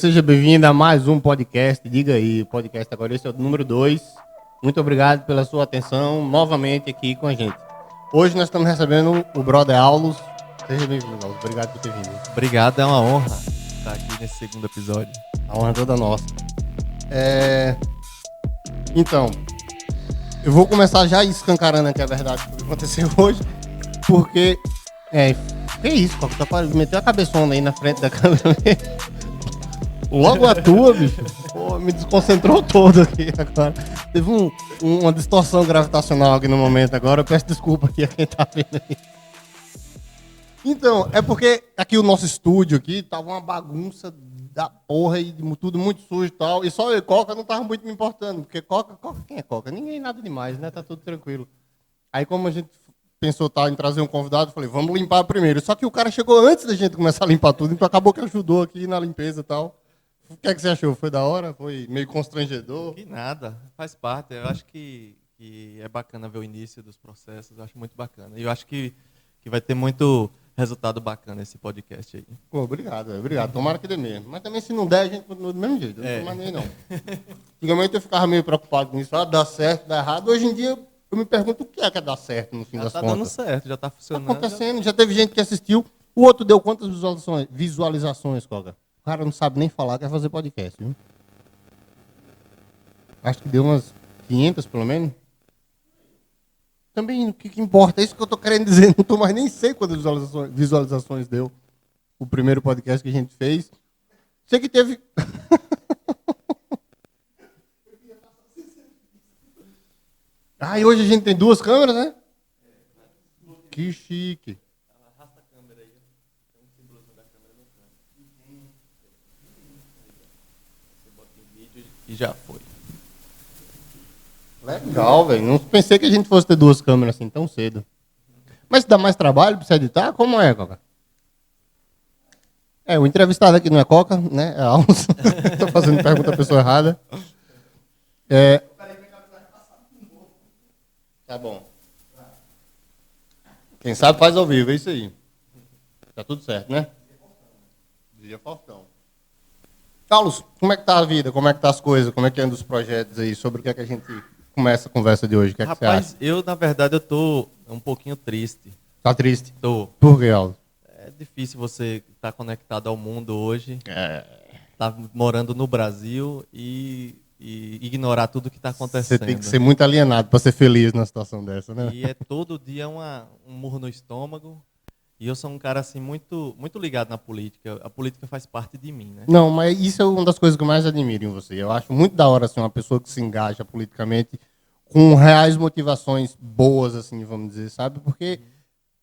seja bem-vindo a mais um podcast. Diga aí, podcast agora, esse é o número 2. Muito obrigado pela sua atenção novamente aqui com a gente. Hoje nós estamos recebendo o brother Aulus. Seja bem-vindo, Aulus. Obrigado por ter vindo. Obrigado, é uma honra estar aqui nesse segundo episódio. A honra é toda nossa. Então, eu vou começar já escancarando aqui a verdade do que aconteceu hoje, porque... que isso, Coca? Tá meteu a cabeçona aí na frente da câmera. Logo a tua, bicho. Pô, me desconcentrou todo aqui agora. Teve uma distorção gravitacional aqui no momento agora. Eu peço desculpa aqui a quem tá vendo aí. Então, é porque aqui o nosso estúdio aqui tava uma bagunça da porra e tudo muito sujo e tal. E só eu e Coca não tava muito me importando. Porque Coca, quem é Coca? Ninguém, nada demais, né? Tá tudo tranquilo. Aí como a gente pensou em trazer um convidado, eu falei, vamos limpar primeiro. Só que o cara chegou antes da gente começar a limpar tudo, então acabou que ajudou aqui na limpeza e tal. O que é que você achou? Foi da hora? Foi meio constrangedor? Que nada, faz parte. Eu acho que é bacana ver o início dos processos, eu acho muito bacana. E eu acho que vai ter muito resultado bacana esse podcast aí. Pô, obrigado. Tomara que dê mesmo. Mas também se não der, a gente continua do mesmo jeito. Eu não tô mais nem não. Antigamente eu ficava meio preocupado com isso. Dá certo, dá errado. Hoje em dia eu me pergunto o que é dar certo no fim das contas. Já tá dando certo, já tá funcionando. Tá acontecendo, já teve gente que assistiu. O outro deu quantas visualizações, Coca? O cara não sabe nem falar, quer fazer podcast, viu? Acho que deu umas 500, pelo menos. Também, o que importa? É isso que eu tô querendo dizer. Não tô mais nem sei quantas visualizações deu o primeiro podcast que a gente fez. Sei que teve... E hoje a gente tem 2 câmeras, né? Que chique. Arrasta a câmera aí. Tem um símbolozinho da câmera no canto. Você bota em vídeo e já foi. Legal, velho. Não pensei que a gente fosse ter 2 câmeras assim tão cedo. Mas dá mais trabalho pra você editar? Como é, Coca? O entrevistado aqui não é Coca, né? É Alves. Tô fazendo pergunta à pessoa errada. Tá bom. Quem sabe faz ao vivo, é isso aí. Tá tudo certo, né? Dizia Faustão. Carlos, como é que tá a vida? Como é que tá as coisas? Como é que anda os projetos aí? Sobre o que é que a gente começa a conversa de hoje? O que é que você acha? Rapaz, eu, na verdade, eu tô um pouquinho triste. Tá triste? Tô. Por que, Alves? É difícil você estar conectado ao mundo hoje. Tá morando no Brasil e ignorar tudo que está acontecendo. Você tem que ser muito alienado para ser feliz numa situação dessa, né? E é todo dia um murro no estômago. E eu sou um cara assim muito muito ligado na política. A política faz parte de mim, né? Não, mas isso é uma das coisas que eu mais admiro em você. Eu acho muito da hora assim, uma pessoa que se engaja politicamente com reais motivações boas, assim, vamos dizer, sabe? Porque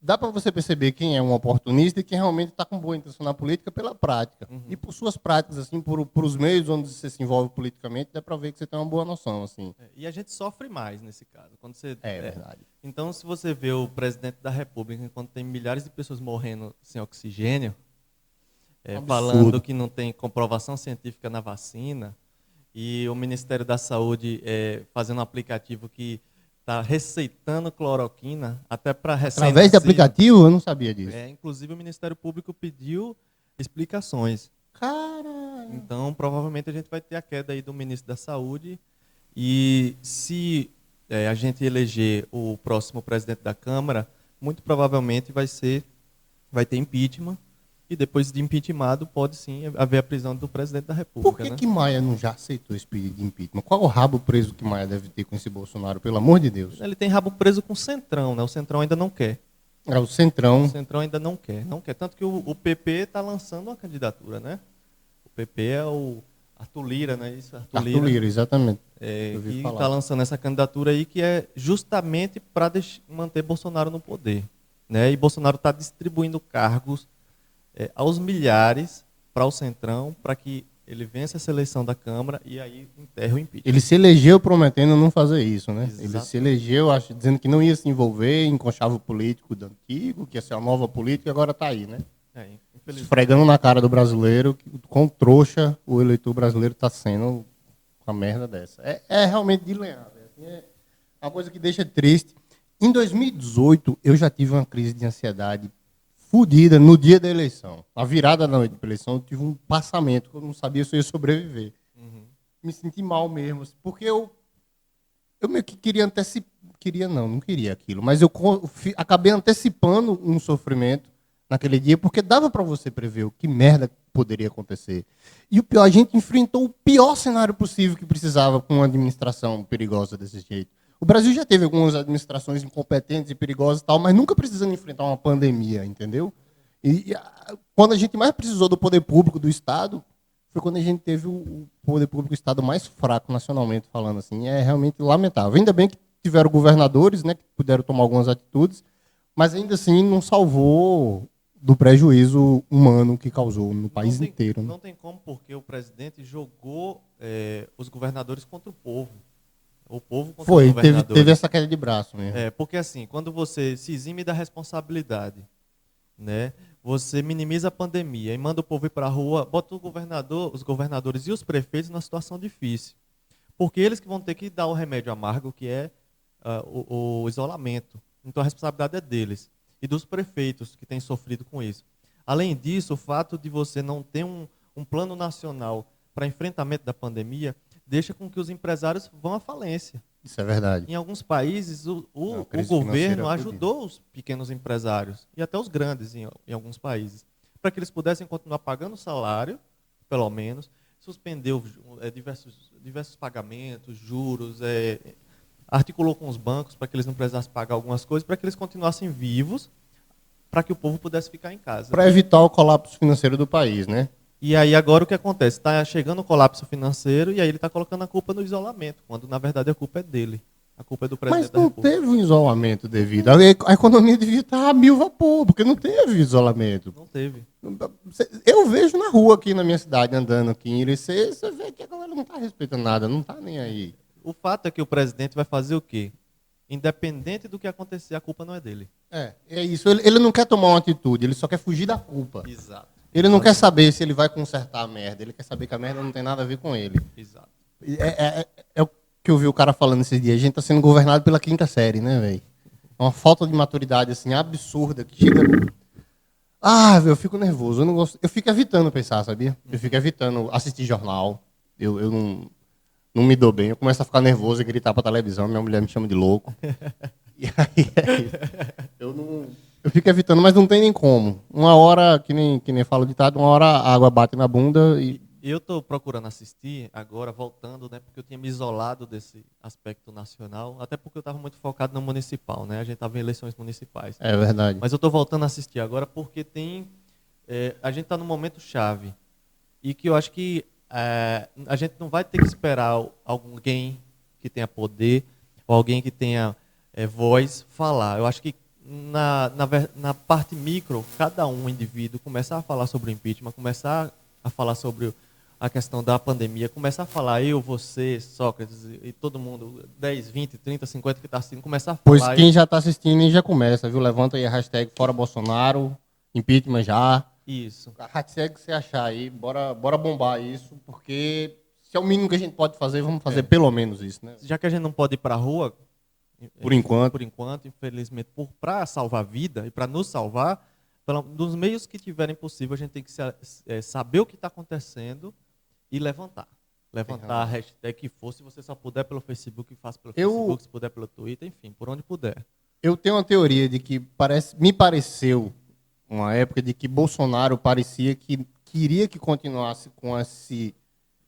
dá para você perceber quem é um oportunista e quem realmente está com boa intenção na política pela prática. E por suas práticas, assim, por os meios onde você se envolve politicamente, dá para ver que você tem uma boa noção, assim. E a gente sofre mais nesse caso. Quando você, verdade. Então, se você vê o presidente da República, quando tem milhares de pessoas morrendo sem oxigênio, falando que não tem comprovação científica na vacina, e o Ministério da Saúde fazendo um aplicativo que está receitando cloroquina até para recém-nascido. Através de aplicativo? Eu não sabia disso. Inclusive, o Ministério Público pediu explicações. Caralho! Então, provavelmente, a gente vai ter a queda aí do ministro da Saúde. E se a gente eleger o próximo presidente da Câmara, muito provavelmente vai ter impeachment. E depois de impeachmentado, pode sim haver a prisão do presidente da República. Por que Maia não já aceitou esse pedido de impeachment? Qual o rabo preso que Maia deve ter com esse Bolsonaro, pelo amor de Deus? Ele tem rabo preso com o Centrão, né? O Centrão ainda não quer. O Centrão. O Centrão ainda não quer. Tanto que o PP está lançando uma candidatura, né? O PP é o Arthur Lira, né? Isso, Arthur Lira, exatamente. Que está lançando essa candidatura aí que é justamente para manter Bolsonaro no poder. Né? E Bolsonaro está distribuindo cargos aos milhares para o Centrão, para que ele vença essa eleição da Câmara e aí enterre o impeachment. Ele se elegeu prometendo não fazer isso, né? Exato. Ele se elegeu dizendo que não ia se envolver em conchavo político do antigo, que ia ser a nova política, e agora está aí, né? Esfregando na cara do brasileiro quão trouxa o eleitor brasileiro está sendo com a merda dessa. É realmente de lenhar. É uma coisa que deixa triste. Em 2018, eu já tive uma crise de ansiedade fodida no dia da eleição. A virada da noite da eleição, eu tive um passamento, que eu não sabia se eu ia sobreviver. Me senti mal mesmo, porque eu meio que queria antecipar, não queria aquilo, mas eu acabei antecipando um sofrimento naquele dia, porque dava para você prever o que merda poderia acontecer. E o pior, a gente enfrentou o pior cenário possível que precisava com uma administração perigosa desse jeito. O Brasil já teve algumas administrações incompetentes e perigosas e tal, mas nunca precisando enfrentar uma pandemia, entendeu? Quando a gente mais precisou do poder público do Estado, foi quando a gente teve o poder público do Estado mais fraco nacionalmente, falando assim. É realmente lamentável. Ainda bem que tiveram governadores, né, que puderam tomar algumas atitudes, mas ainda assim não salvou do prejuízo humano que causou no país inteiro. Né? Não tem como, porque o presidente jogou os governadores contra o povo. O povo contra os governadores. Teve essa queda de braço mesmo. Porque assim, quando você se exime da responsabilidade, né, você minimiza a pandemia e manda o povo ir para a rua, bota os governadores e os prefeitos numa situação difícil. Porque eles que vão ter que dar o remédio amargo, que é o isolamento. Então a responsabilidade é deles e dos prefeitos que têm sofrido com isso. Além disso, o fato de você não ter um plano nacional para enfrentamento da pandemia deixa com que os empresários vão à falência. Isso é verdade. Em alguns países, o governo ajudou os pequenos empresários, e até os grandes em alguns países, para que eles pudessem continuar pagando o salário, pelo menos, suspendeu diversos pagamentos, juros, articulou com os bancos para que eles não precisassem pagar algumas coisas, para que eles continuassem vivos, para que o povo pudesse ficar em casa. Para evitar o colapso financeiro do país, né? E aí agora o que acontece? Está chegando o colapso financeiro e aí ele está colocando a culpa no isolamento, quando na verdade a culpa é dele. A culpa é do presidente da República. Mas não teve um isolamento devido. A economia devia estar a mil vapor, porque não teve isolamento. Não teve. Eu vejo na rua aqui na minha cidade, andando aqui em Irecê, você vê que a galera não está respeitando nada, não está nem aí. O fato é que o presidente vai fazer o quê? Independente do que acontecer, a culpa não é dele. É isso. Ele não quer tomar uma atitude, ele só quer fugir da culpa. Exato. Ele não quer saber se ele vai consertar a merda, ele quer saber que a merda não tem nada a ver com ele. Exato. É o que eu vi o cara falando esses dias. A gente está sendo governado pela quinta série, né, velho? É uma falta de maturidade, assim, absurda, que chega... eu fico nervoso. Eu não gosto... Eu fico evitando pensar, sabia? Eu fico evitando assistir jornal. Eu não me dou bem. Eu começo a ficar nervoso e gritar pra televisão. Minha mulher me chama de louco. E aí é isso. Eu fico evitando, mas não tem nem como. Uma hora, que nem falo ditado, uma hora a água bate na bunda e... Eu estou procurando assistir agora, voltando, né, porque eu tinha me isolado desse aspecto nacional, até porque eu estava muito focado no municipal, né? A gente estava em eleições municipais. É verdade. Mas eu estou voltando a assistir agora porque a gente está num momento chave e que eu acho que a gente não vai ter que esperar alguém que tenha poder ou alguém que tenha voz falar. Eu acho que na parte micro, cada indivíduo começar a falar sobre o impeachment, começar a falar sobre a questão da pandemia, começar a falar eu, você, Sócrates e todo mundo, 10, 20, 30, 50 que está assistindo, começar a falar... Pois quem já está assistindo já começa, viu? Levanta aí a hashtag Fora Bolsonaro, impeachment já. Isso. A hashtag que você achar aí, bora bombar isso, porque se é o mínimo que a gente pode fazer, vamos fazer pelo menos isso, né? Já que a gente não pode ir para a rua... Por enquanto, infelizmente, para salvar a vida e para nos salvar, dos meios que tiverem possível, a gente tem que saber o que está acontecendo e levantar. Levantar a hashtag que for, se você só puder pelo Facebook, faça pelo Facebook, se puder pelo Twitter, enfim, por onde puder. Eu tenho uma teoria de que me pareceu, uma época de que Bolsonaro parecia que queria que continuasse com esse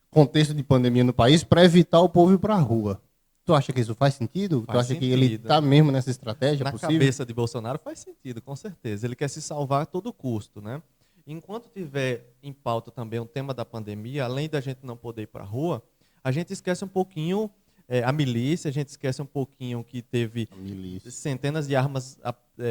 contexto de pandemia no país para evitar o povo ir para a rua. Tu acha que isso faz sentido? Tu acha que ele está mesmo nessa estratégia possível? Na cabeça de Bolsonaro faz sentido, com certeza. Ele quer se salvar a todo custo, né? Enquanto tiver em pauta também o tema da pandemia, além da gente não poder ir para a rua, a gente esquece um pouquinho a milícia, a gente esquece um pouquinho que teve centenas de armas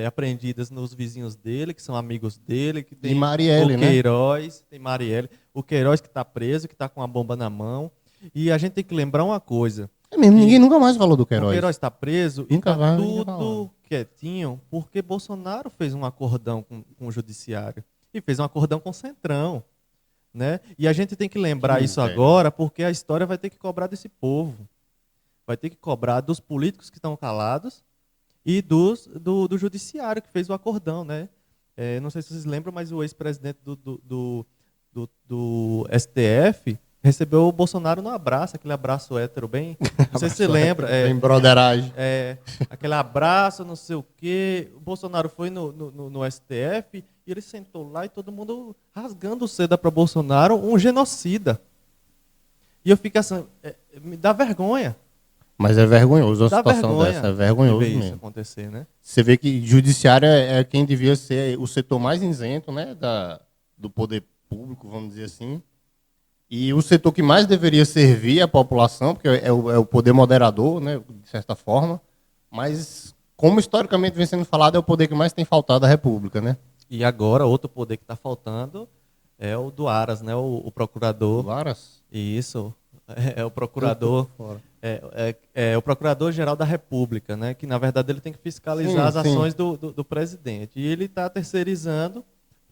apreendidas nos vizinhos dele, que são amigos dele, que tem Marielle, o Queiroz, né? Tem Marielle, o Queiroz que está preso, que está com a bomba na mão. E a gente tem que lembrar uma coisa. Ninguém nunca mais falou do Queiroz. O Queiroz está preso e está tudo quietinho porque Bolsonaro fez um acordão com o judiciário e fez um acordão com o Centrão, né? E a gente tem que lembrar isso agora porque a história vai ter que cobrar desse povo. Vai ter que cobrar dos políticos que estão calados e do judiciário que fez o acordão, né? não sei se vocês lembram, mas o ex-presidente do STF recebeu o Bolsonaro no abraço, aquele abraço hétero bem... Não sei se você lembra. Bem broderagem. Aquele abraço, não sei o quê. O Bolsonaro foi no STF e ele sentou lá e todo mundo rasgando seda para Bolsonaro, um genocida. E eu fico assim, me dá vergonha. Mas é vergonhoso a Dá situação vergonha dessa, é vergonhoso ver isso mesmo. acontecer, né? Você vê que judiciário é quem devia ser o setor mais isento, né, do poder público, vamos dizer assim. E o setor que mais deveria servir à população, porque é o poder moderador, né, de certa forma, mas, como historicamente vem sendo falado, é o poder que mais tem faltado à República, né? E agora, outro poder que está faltando é o do Aras, né, o procurador. Do Aras? Isso, é o procurador. É o Procurador-Geral da República, né, que, na verdade, ele tem que fiscalizar as ações do presidente. E ele está terceirizando,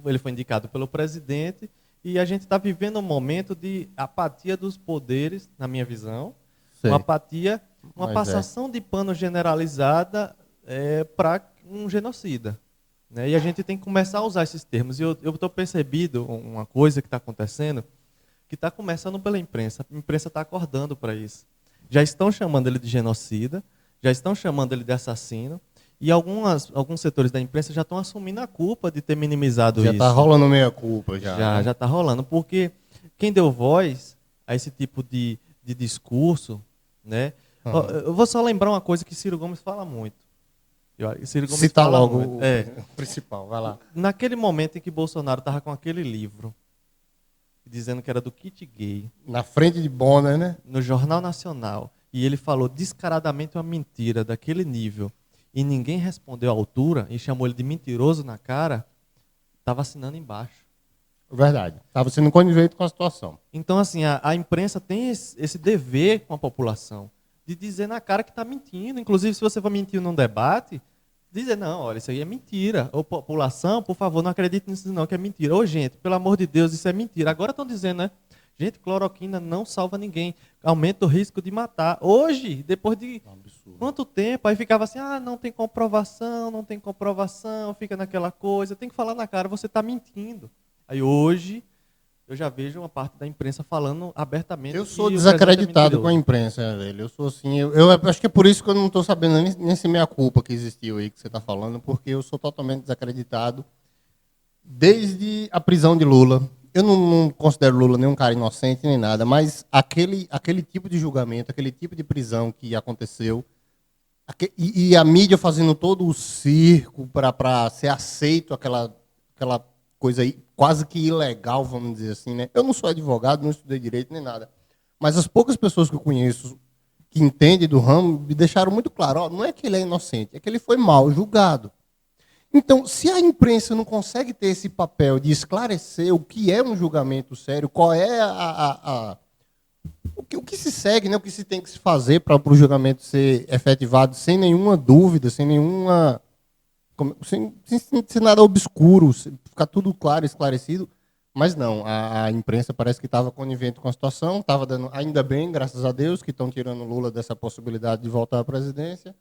ele foi indicado pelo presidente, e a gente está vivendo um momento de apatia dos poderes, na minha visão. Uma apatia, uma passação de pano generalizada para um genocida. Né? E a gente tem que começar a usar esses termos. E eu estou percebendo uma coisa que está acontecendo, que está começando pela imprensa. A imprensa está acordando para isso. Já estão chamando ele de genocida, já estão chamando ele de assassino. E alguns setores da imprensa já estão assumindo a culpa de ter minimizado isso. Já está rolando meia culpa. Já está rolando. Porque quem deu voz a esse tipo de discurso, né? Eu vou só lembrar uma coisa que Ciro Gomes fala muito. Ciro Gomes Cita fala logo muito. O principal, vai lá. Naquele momento em que Bolsonaro estava com aquele livro, dizendo que era do kit gay. Na frente de Bonner, né? No Jornal Nacional. E ele falou descaradamente uma mentira daquele nível. E ninguém respondeu à altura e chamou ele de mentiroso na cara, estava assinando embaixo. Verdade. Estava sendo conivente com a situação. Então, assim, a imprensa tem esse dever com a população de dizer na cara que está mentindo. Inclusive, se você for mentir num debate, dizer, não, olha, isso aí é mentira. Ou população, por favor, não acredite nisso não, que é mentira. Ô, gente, pelo amor de Deus, isso é mentira. Agora estão dizendo, né? Gente, cloroquina não salva ninguém. Aumenta o risco de matar. Hoje, depois de quanto tempo? Aí ficava assim, não tem comprovação, fica naquela coisa. Tem que falar na cara, você está mentindo. Aí hoje, eu já vejo uma parte da imprensa falando abertamente. Eu sou desacreditado com a imprensa, velho. Eu sou assim, eu acho que é por isso que eu não estou sabendo nesse meia-culpa que existiu aí, que você está falando, porque eu sou totalmente desacreditado desde a prisão de Lula. Eu não considero Lula nem um cara inocente, nem nada, mas aquele tipo de julgamento, aquele tipo de prisão que aconteceu, e a mídia fazendo todo o circo para ser aceito aquela coisa aí, quase que ilegal, vamos dizer assim, né? Eu não sou advogado, não estudei direito nem nada, mas as poucas pessoas que eu conheço que entendem do ramo me deixaram muito claro, não é que ele é inocente, é que ele foi mal julgado. Então, se a imprensa não consegue ter esse papel de esclarecer o que é um julgamento sério, qual é o que se segue, né, o que se tem que se fazer para o julgamento ser efetivado sem nenhuma dúvida, sem nada obscuro, ficar tudo claro, esclarecido, mas não, a imprensa parece que estava conivente com a situação, estava dando, ainda bem, graças a Deus, que estão tirando Lula dessa possibilidade de voltar à presidência.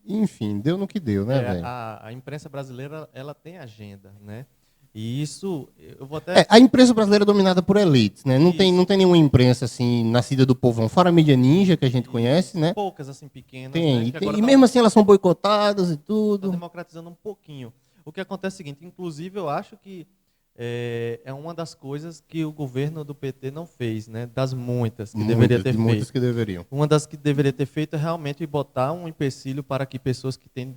Enfim, deu no que deu, né, velho? A imprensa brasileira, ela tem agenda, né? E isso, eu vou até... a imprensa brasileira é dominada por elites, né? Não tem nenhuma imprensa, assim, nascida do povão, fora a mídia ninja, que a gente conhece, né? Poucas, assim, pequenas. Tem, né? E mesmo assim elas são boicotadas e tudo. Tá democratizando um pouquinho. O que acontece é o seguinte, inclusive eu acho que é uma das coisas que o governo do PT não fez, né? Das muitas que deveria ter feito. Muitas que deveriam. Uma das que deveria ter feito é realmente botar um empecilho para que pessoas que têm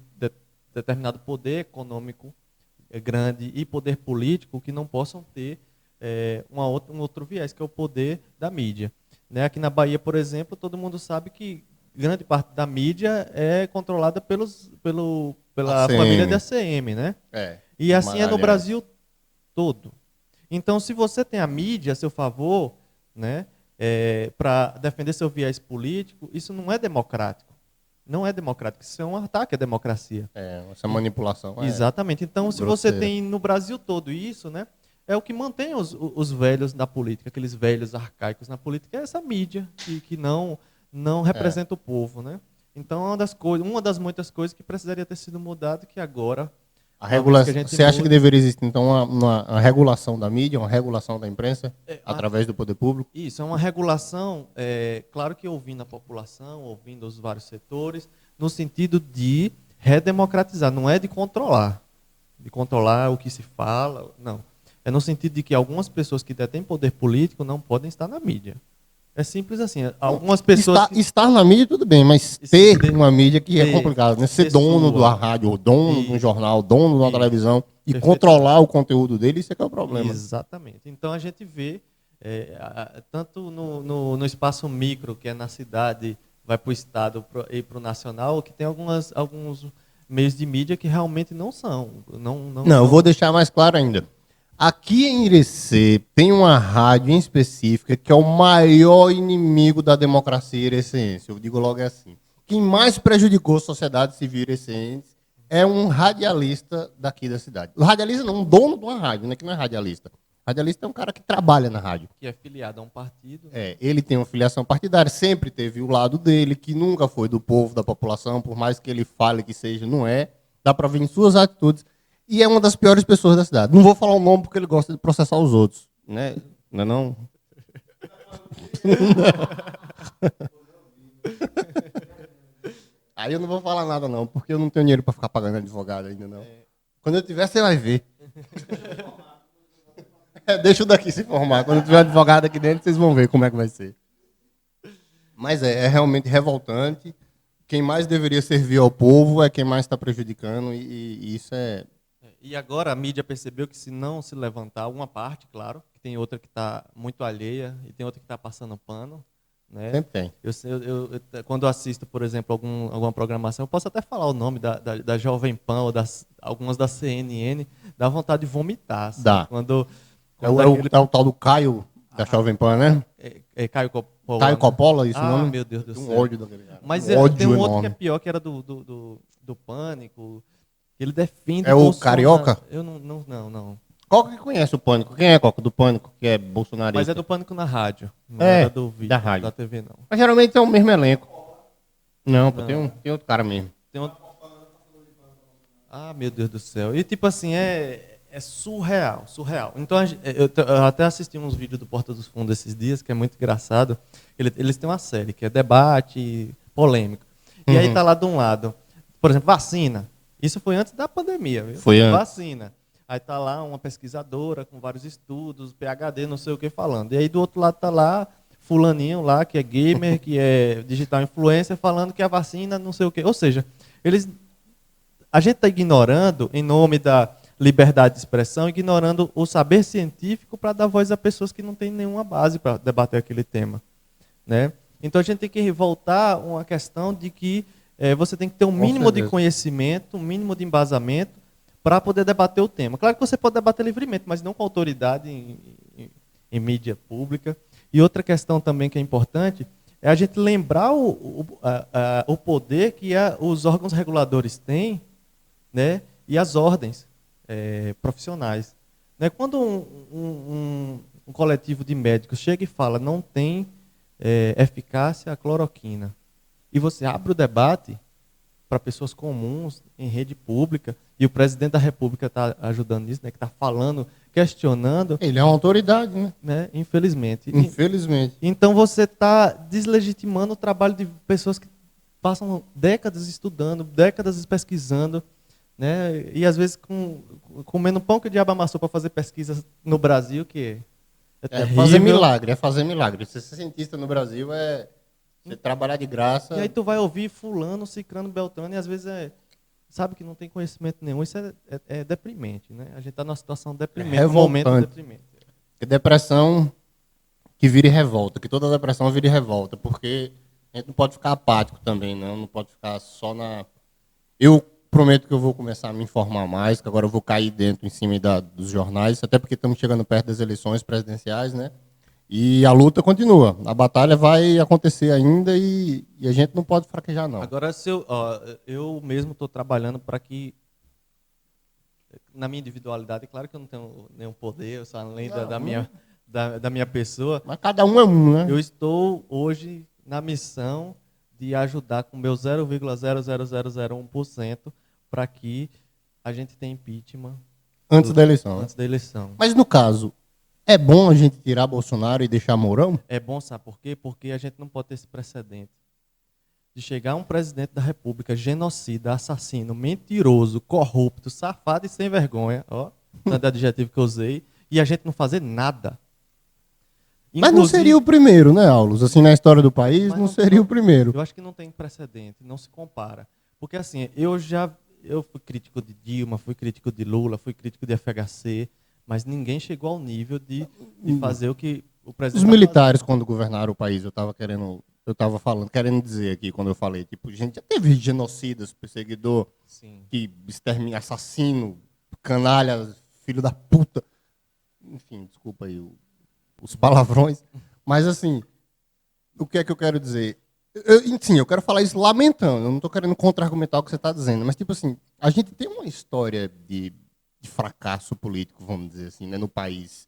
determinado poder econômico grande e poder político que não possam ter um outro viés, que é o poder da mídia. Né? Aqui na Bahia, por exemplo, todo mundo sabe que grande parte da mídia é controlada pela família da ACM, né? E assim é no Brasil todo. Então, se você tem a mídia a seu favor, né, para defender seu viés político, isso não é democrático. Não é democrático, isso é um ataque à democracia. Essa manipulação. Exatamente. Então, se você tem no Brasil todo isso, né, é o que mantém os velhos da política, aqueles velhos arcaicos na política, é essa mídia que não representa o povo, né? Então, uma das muitas coisas que precisaria ter sido mudado, que agora Você acha que deveria existir, então, uma regulação da mídia, uma regulação da imprensa, através do poder público? Isso, é uma regulação, claro que ouvindo a população, ouvindo os vários setores, no sentido de redemocratizar, não é de controlar o que se fala, não. É no sentido de que algumas pessoas que detêm poder político não podem estar na mídia. É simples assim. Algumas pessoas. Estar na mídia, tudo bem, mas ter uma mídia que é complicado, né? Ser dono da rádio, dono de um jornal, dono de uma televisão e controlar o conteúdo dele, isso é que é o problema. Exatamente. Então a gente vê, tanto no espaço micro, que é na cidade, vai para o estado e para o nacional, que tem alguns meios de mídia que realmente não são. Não, eu vou deixar mais claro ainda. Aqui em Irecê tem uma rádio em específica que é o maior inimigo da democracia irecense. Eu digo logo assim. Quem mais prejudicou a sociedade civil irecense é um radialista daqui da cidade. O radialista não, um dono de uma rádio, né, que não é radialista. Radialista é um cara que trabalha na rádio. Que é filiado a um partido. Ele tem uma filiação partidária, sempre teve o lado dele, que nunca foi do povo, da população, por mais que ele fale que seja, não é. Dá para ver em suas atitudes. E é uma das piores pessoas da cidade. Não vou falar o nome porque ele gosta de processar os outros. Né? Não é não? Aí eu não vou falar nada não, porque eu não tenho dinheiro para ficar pagando advogado ainda não. Quando eu tiver, você vai ver. Deixa o daqui se formar. Quando tiver advogado aqui dentro, vocês vão ver como é que vai ser. Mas é realmente revoltante. Quem mais deveria servir ao povo é quem mais está prejudicando e isso é... E agora a mídia percebeu que se não se levantar, uma parte, claro, que tem outra que está muito alheia e tem outra que está passando pano. Né? Sempre tem. Quando eu assisto, por exemplo, alguma programação, eu posso até falar o nome da Jovem Pan ou algumas da CNN, dá vontade de vomitar. Assim, dá. É o tal do Caio da Jovem Pan, né? Caio Coppola. Caio Coppola, isso não? nome? Meu Deus do céu. Um ódio daquele cara. Mas tem um outro que é pior, que era do Pânico. Ele defende o Bolsonaro. Carioca? Eu não. Coca que conhece o Pânico. Quem é Coca do Pânico, que é bolsonarista? Mas é do Pânico na rádio. Não é do vídeo, da rádio. Da TV, não. Mas geralmente é o mesmo elenco. Não. Tem outro cara mesmo. Ah, meu Deus do céu. E tipo assim, é surreal. Então, eu até assisti uns vídeos do Porta dos Fundos esses dias, que é muito engraçado. Eles têm uma série, que é debate polêmico. E aí tá lá de um lado, por exemplo, vacina. Isso foi antes da pandemia, viu? Foi antes. Vacina. Aí tá lá uma pesquisadora com vários estudos, PhD, não sei o que, falando. E aí do outro lado tá lá fulaninho lá, que é gamer, que é digital influencer, falando que a vacina não sei o que. Ou seja, a gente está ignorando, em nome da liberdade de expressão, ignorando o saber científico para dar voz a pessoas que não têm nenhuma base para debater aquele tema. Né? Então a gente tem que voltar a uma questão de que você tem que ter um mínimo de conhecimento, um mínimo de embasamento para poder debater o tema. Claro que você pode debater livremente, mas não com autoridade em mídia pública. E outra questão também que é importante é a gente lembrar o poder que os órgãos reguladores têm, né, e as ordens profissionais. Né? Quando um coletivo de médicos chega e fala não tem eficácia a cloroquina, e você abre o debate para pessoas comuns, em rede pública, e o presidente da República está ajudando nisso, né, que está falando, questionando. Ele é uma autoridade, né? Infelizmente. Infelizmente. Então você está deslegitimando o trabalho de pessoas que passam décadas estudando, décadas pesquisando, né? E às vezes comendo pão que o diabo amassou para fazer pesquisas no Brasil, que é terrível. Fazer milagre. Ser cientista no Brasil você trabalhar de graça. E aí tu vai ouvir fulano, cicrano, beltrano, e às vezes sabe que não tem conhecimento nenhum. Isso é deprimente, né? A gente está numa situação deprimente, um momento deprimente. Que depressão que vire revolta, que toda depressão vire revolta, porque a gente não pode ficar apático também, não pode ficar só na... Eu prometo que eu vou começar a me informar mais, que agora eu vou cair dentro, em cima dos jornais, até porque estamos chegando perto das eleições presidenciais, né? E a luta continua. A batalha vai acontecer ainda e a gente não pode fraquejar, não. Agora, eu mesmo estou trabalhando para que, na minha individualidade, claro que eu não tenho nenhum poder, só além da minha pessoa. Mas cada um é um, né? Eu estou hoje na missão de ajudar com meu 0,00001% para que a gente tem impeachment Antes da eleição. Antes da eleição. Mas no caso, é bom a gente tirar Bolsonaro e deixar Mourão? É bom, sabe por quê? Porque a gente não pode ter esse precedente de chegar um presidente da República genocida, assassino, mentiroso, corrupto, safado e sem vergonha, ó, tanto adjetivo que eu usei, e a gente não fazer nada. Mas não seria o primeiro, né, Aulus? Assim, na história do país, não seria o primeiro. Eu acho que não tem precedente, não se compara. Porque, assim, eu fui crítico de Dilma, fui crítico de Lula, fui crítico de FHC, mas ninguém chegou ao nível de fazer o que o presidente... Os militares, quando governaram o país, eu estava querendo dizer aqui, quando eu falei, tipo, gente, já teve genocidas, perseguidor, sim, que extermina, assassino, canalha, filho da puta. Enfim, desculpa aí os palavrões. Mas, assim, o que é que eu quero dizer? Sim, eu quero falar isso lamentando, eu não estou querendo contra-argumentar o que você está dizendo, mas, tipo assim, a gente tem uma história de fracasso político, vamos dizer assim, né, no país.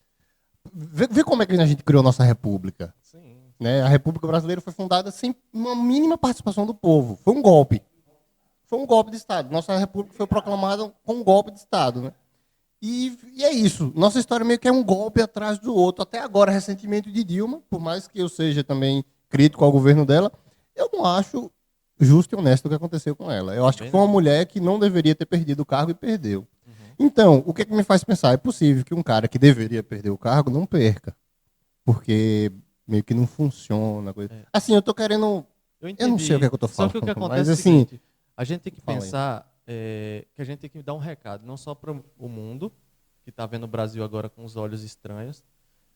Vê como é que a gente criou nossa república. sim. Né? A República Brasileira foi fundada sem uma mínima participação do povo. Foi um golpe. Foi um golpe de Estado. Nossa república foi proclamada com um golpe de Estado. Né? E é isso. Nossa história meio que é um golpe atrás do outro. Até agora, ressentimento de Dilma, por mais que eu seja também crítico ao governo dela, eu não acho justo e honesto o que aconteceu com ela. Eu acho que foi uma mulher que não deveria ter perdido o cargo e perdeu. Então, o que me faz pensar? É possível que um cara que deveria perder o cargo não perca. Porque meio que não funciona. Coisa. É. Assim, eu tô querendo... Eu não sei o que é que eu tô falando. Só que o que acontece mas, é o assim, seguinte, a gente tem que pensar que a gente tem que dar um recado, não só para o mundo, que está vendo o Brasil agora com os olhos estranhos.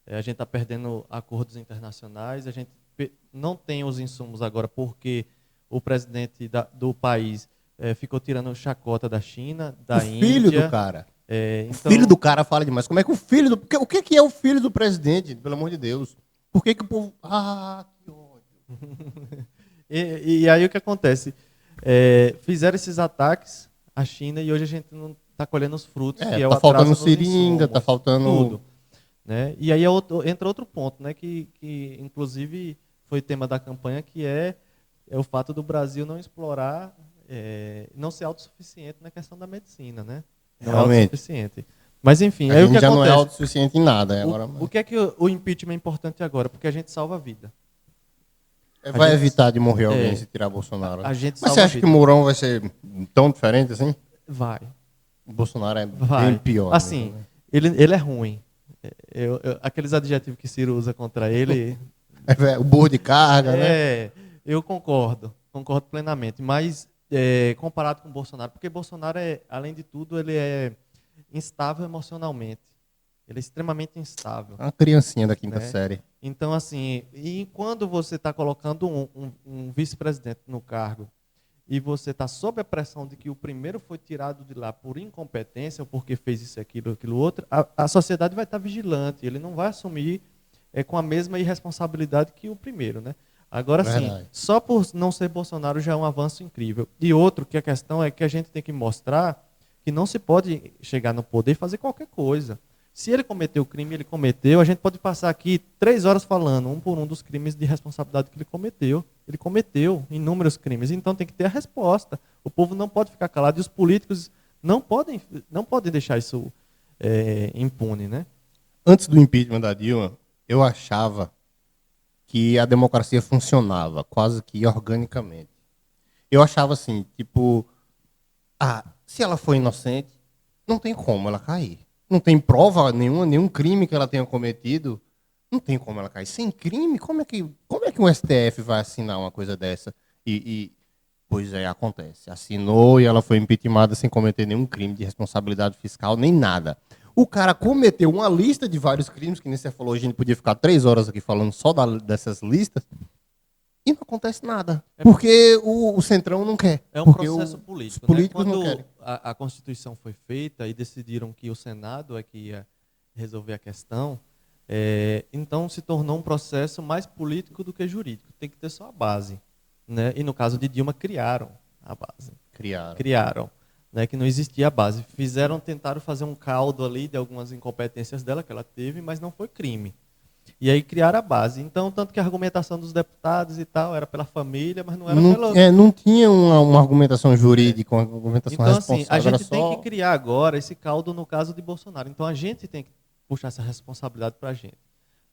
A gente está perdendo acordos internacionais, a gente não tem os insumos agora porque o presidente do país ficou tirando chacota da China, da Índia. O filho do cara. Então... O filho do cara fala demais. Como é que o filho do... O que é o filho do presidente, pelo amor de Deus? Por que o povo... Ah, que ódio. e aí o que acontece? Fizeram esses ataques à China e hoje a gente não está colhendo os frutos. Que é tá faltando seringa, tá faltando... Tudo. Né? E aí entra outro ponto, né? que inclusive foi tema da campanha, que é o fato do Brasil não explorar, não ser autossuficiente na questão da medicina. Né? Não realmente. É autossuficiente. Mas, enfim, aí o que já acontece? Não é autossuficiente em nada. Agora... O que é que o impeachment é importante agora? Porque a gente salva a vida. Vai evitar de morrer alguém se tirar Bolsonaro. Mas você acha que o Mourão vai ser tão diferente assim? Vai. O Bolsonaro é bem pior. Assim, né? ele é ruim. Aqueles adjetivos que Ciro usa contra ele... o burro de carga, né? Eu concordo plenamente. Mas, comparado com o Bolsonaro, porque Bolsonaro, além de tudo, ele é instável emocionalmente. Ele é extremamente instável. Uma criancinha da quinta série. Então, assim, e quando você está colocando um vice-presidente no cargo e você está sob a pressão de que o primeiro foi tirado de lá por incompetência ou porque fez isso, aquilo outro, a sociedade vai estar vigilante. Ele não vai assumir com a mesma irresponsabilidade que o primeiro, né? Agora, sim, só por não ser Bolsonaro já é um avanço incrível. E outro, que a questão é que a gente tem que mostrar que não se pode chegar no poder e fazer qualquer coisa. Se ele cometeu o crime, ele cometeu, a gente pode passar aqui 3 horas falando, um por um, dos crimes de responsabilidade que ele cometeu. Ele cometeu inúmeros crimes, então tem que ter a resposta. O povo não pode ficar calado e os políticos não podem deixar isso impune, né? Antes do impeachment da Dilma, eu achava que a democracia funcionava quase que organicamente. Eu achava assim, tipo, se ela for inocente, não tem como ela cair. Não tem prova nenhuma, nenhum crime que ela tenha cometido. Não tem como ela cair. Sem crime, como é que o STF vai assinar uma coisa dessa? Pois acontece. Assinou e ela foi impeachmentada sem cometer nenhum crime de responsabilidade fiscal, nem nada. O cara cometeu uma lista de vários crimes, que nem você falou, a gente podia ficar 3 horas aqui falando só dessas listas, e não acontece nada. Porque o Centrão não quer. É um processo político. Os políticos né? não querem. A Constituição foi feita e decidiram que o Senado é que ia resolver a questão, então se tornou um processo mais político do que jurídico. Tem que ter só a base. Né? E no caso de Dilma, criaram a base. Criaram. Né? Que não existia a base. Tentaram fazer um caldo ali de algumas incompetências dela que ela teve, mas não foi crime. E aí criaram a base. Então, tanto que a argumentação dos deputados e tal era pela família, mas não era pela... Não tinha uma argumentação jurídica, uma argumentação Então, assim, responsável. a gente só... tem que criar agora esse caldo no caso de Bolsonaro. Então, a gente tem que puxar essa responsabilidade para a gente.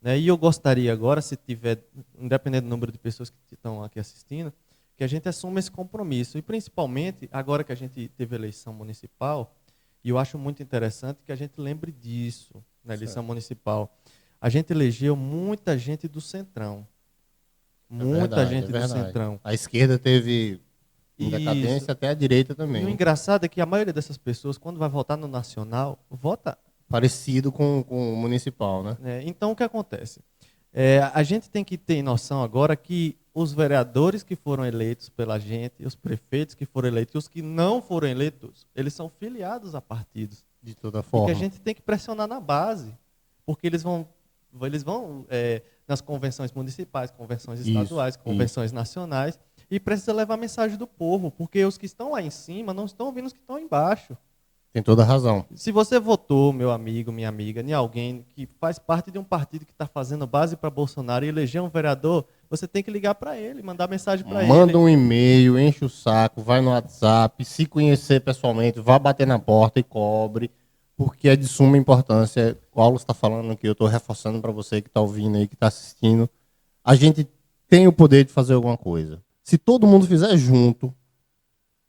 Né? E eu gostaria agora, se tiver, independente do número de pessoas que estão aqui assistindo, que a gente assuma esse compromisso. E, principalmente, agora que a gente teve eleição municipal, e eu acho muito interessante que a gente lembre disso na eleição municipal. A gente elegeu muita gente do Centrão. Muita gente do Centrão. A esquerda teve decadência, até a direita também. E o engraçado é que a maioria dessas pessoas, quando vai votar no nacional, vota... Parecido com o municipal, né? Então, o que acontece? A gente tem que ter noção agora que os vereadores que foram eleitos pela gente, os prefeitos que foram eleitos, e os que não foram eleitos, eles são filiados a partidos. De toda forma. E que a gente tem que pressionar na base, porque eles vão nas convenções municipais, convenções estaduais, convenções nacionais, e precisa levar a mensagem do povo, porque os que estão lá em cima não estão ouvindo os que estão embaixo. Tem toda a razão. Se você votou, meu amigo, minha amiga, em alguém que faz parte de um partido que está fazendo base para Bolsonaro e eleger um vereador, você tem que ligar para ele, mandar mensagem para ele. Manda um e-mail, enche o saco, vai no WhatsApp, se conhecer pessoalmente, vá bater na porta e cobre, porque é de suma importância. O Paulo está falando aqui, eu estou reforçando para você que está ouvindo aí, que está assistindo. A gente tem o poder de fazer alguma coisa. Se todo mundo fizer junto,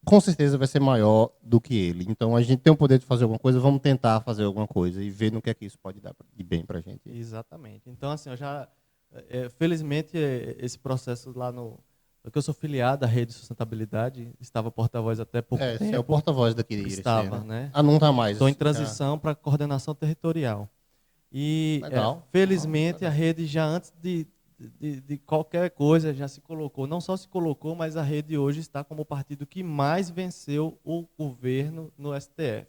com certeza vai ser maior do que ele. Então, a gente tem o poder de fazer alguma coisa, vamos tentar fazer alguma coisa e ver no que é que isso pode dar de bem para a gente. Exatamente. Então, assim, eu já... felizmente, esse processo lá no... Porque eu sou filiado à Rede de Sustentabilidade, estava porta-voz até pouco tempo. Você é o porta-voz daqui de Irecê, Estava, né? Não está mais. Estou em transição para coordenação territorial. E, felizmente, a rede já antes de qualquer coisa já se colocou, não só se colocou, mas a rede hoje está como o partido que mais venceu o governo no STF.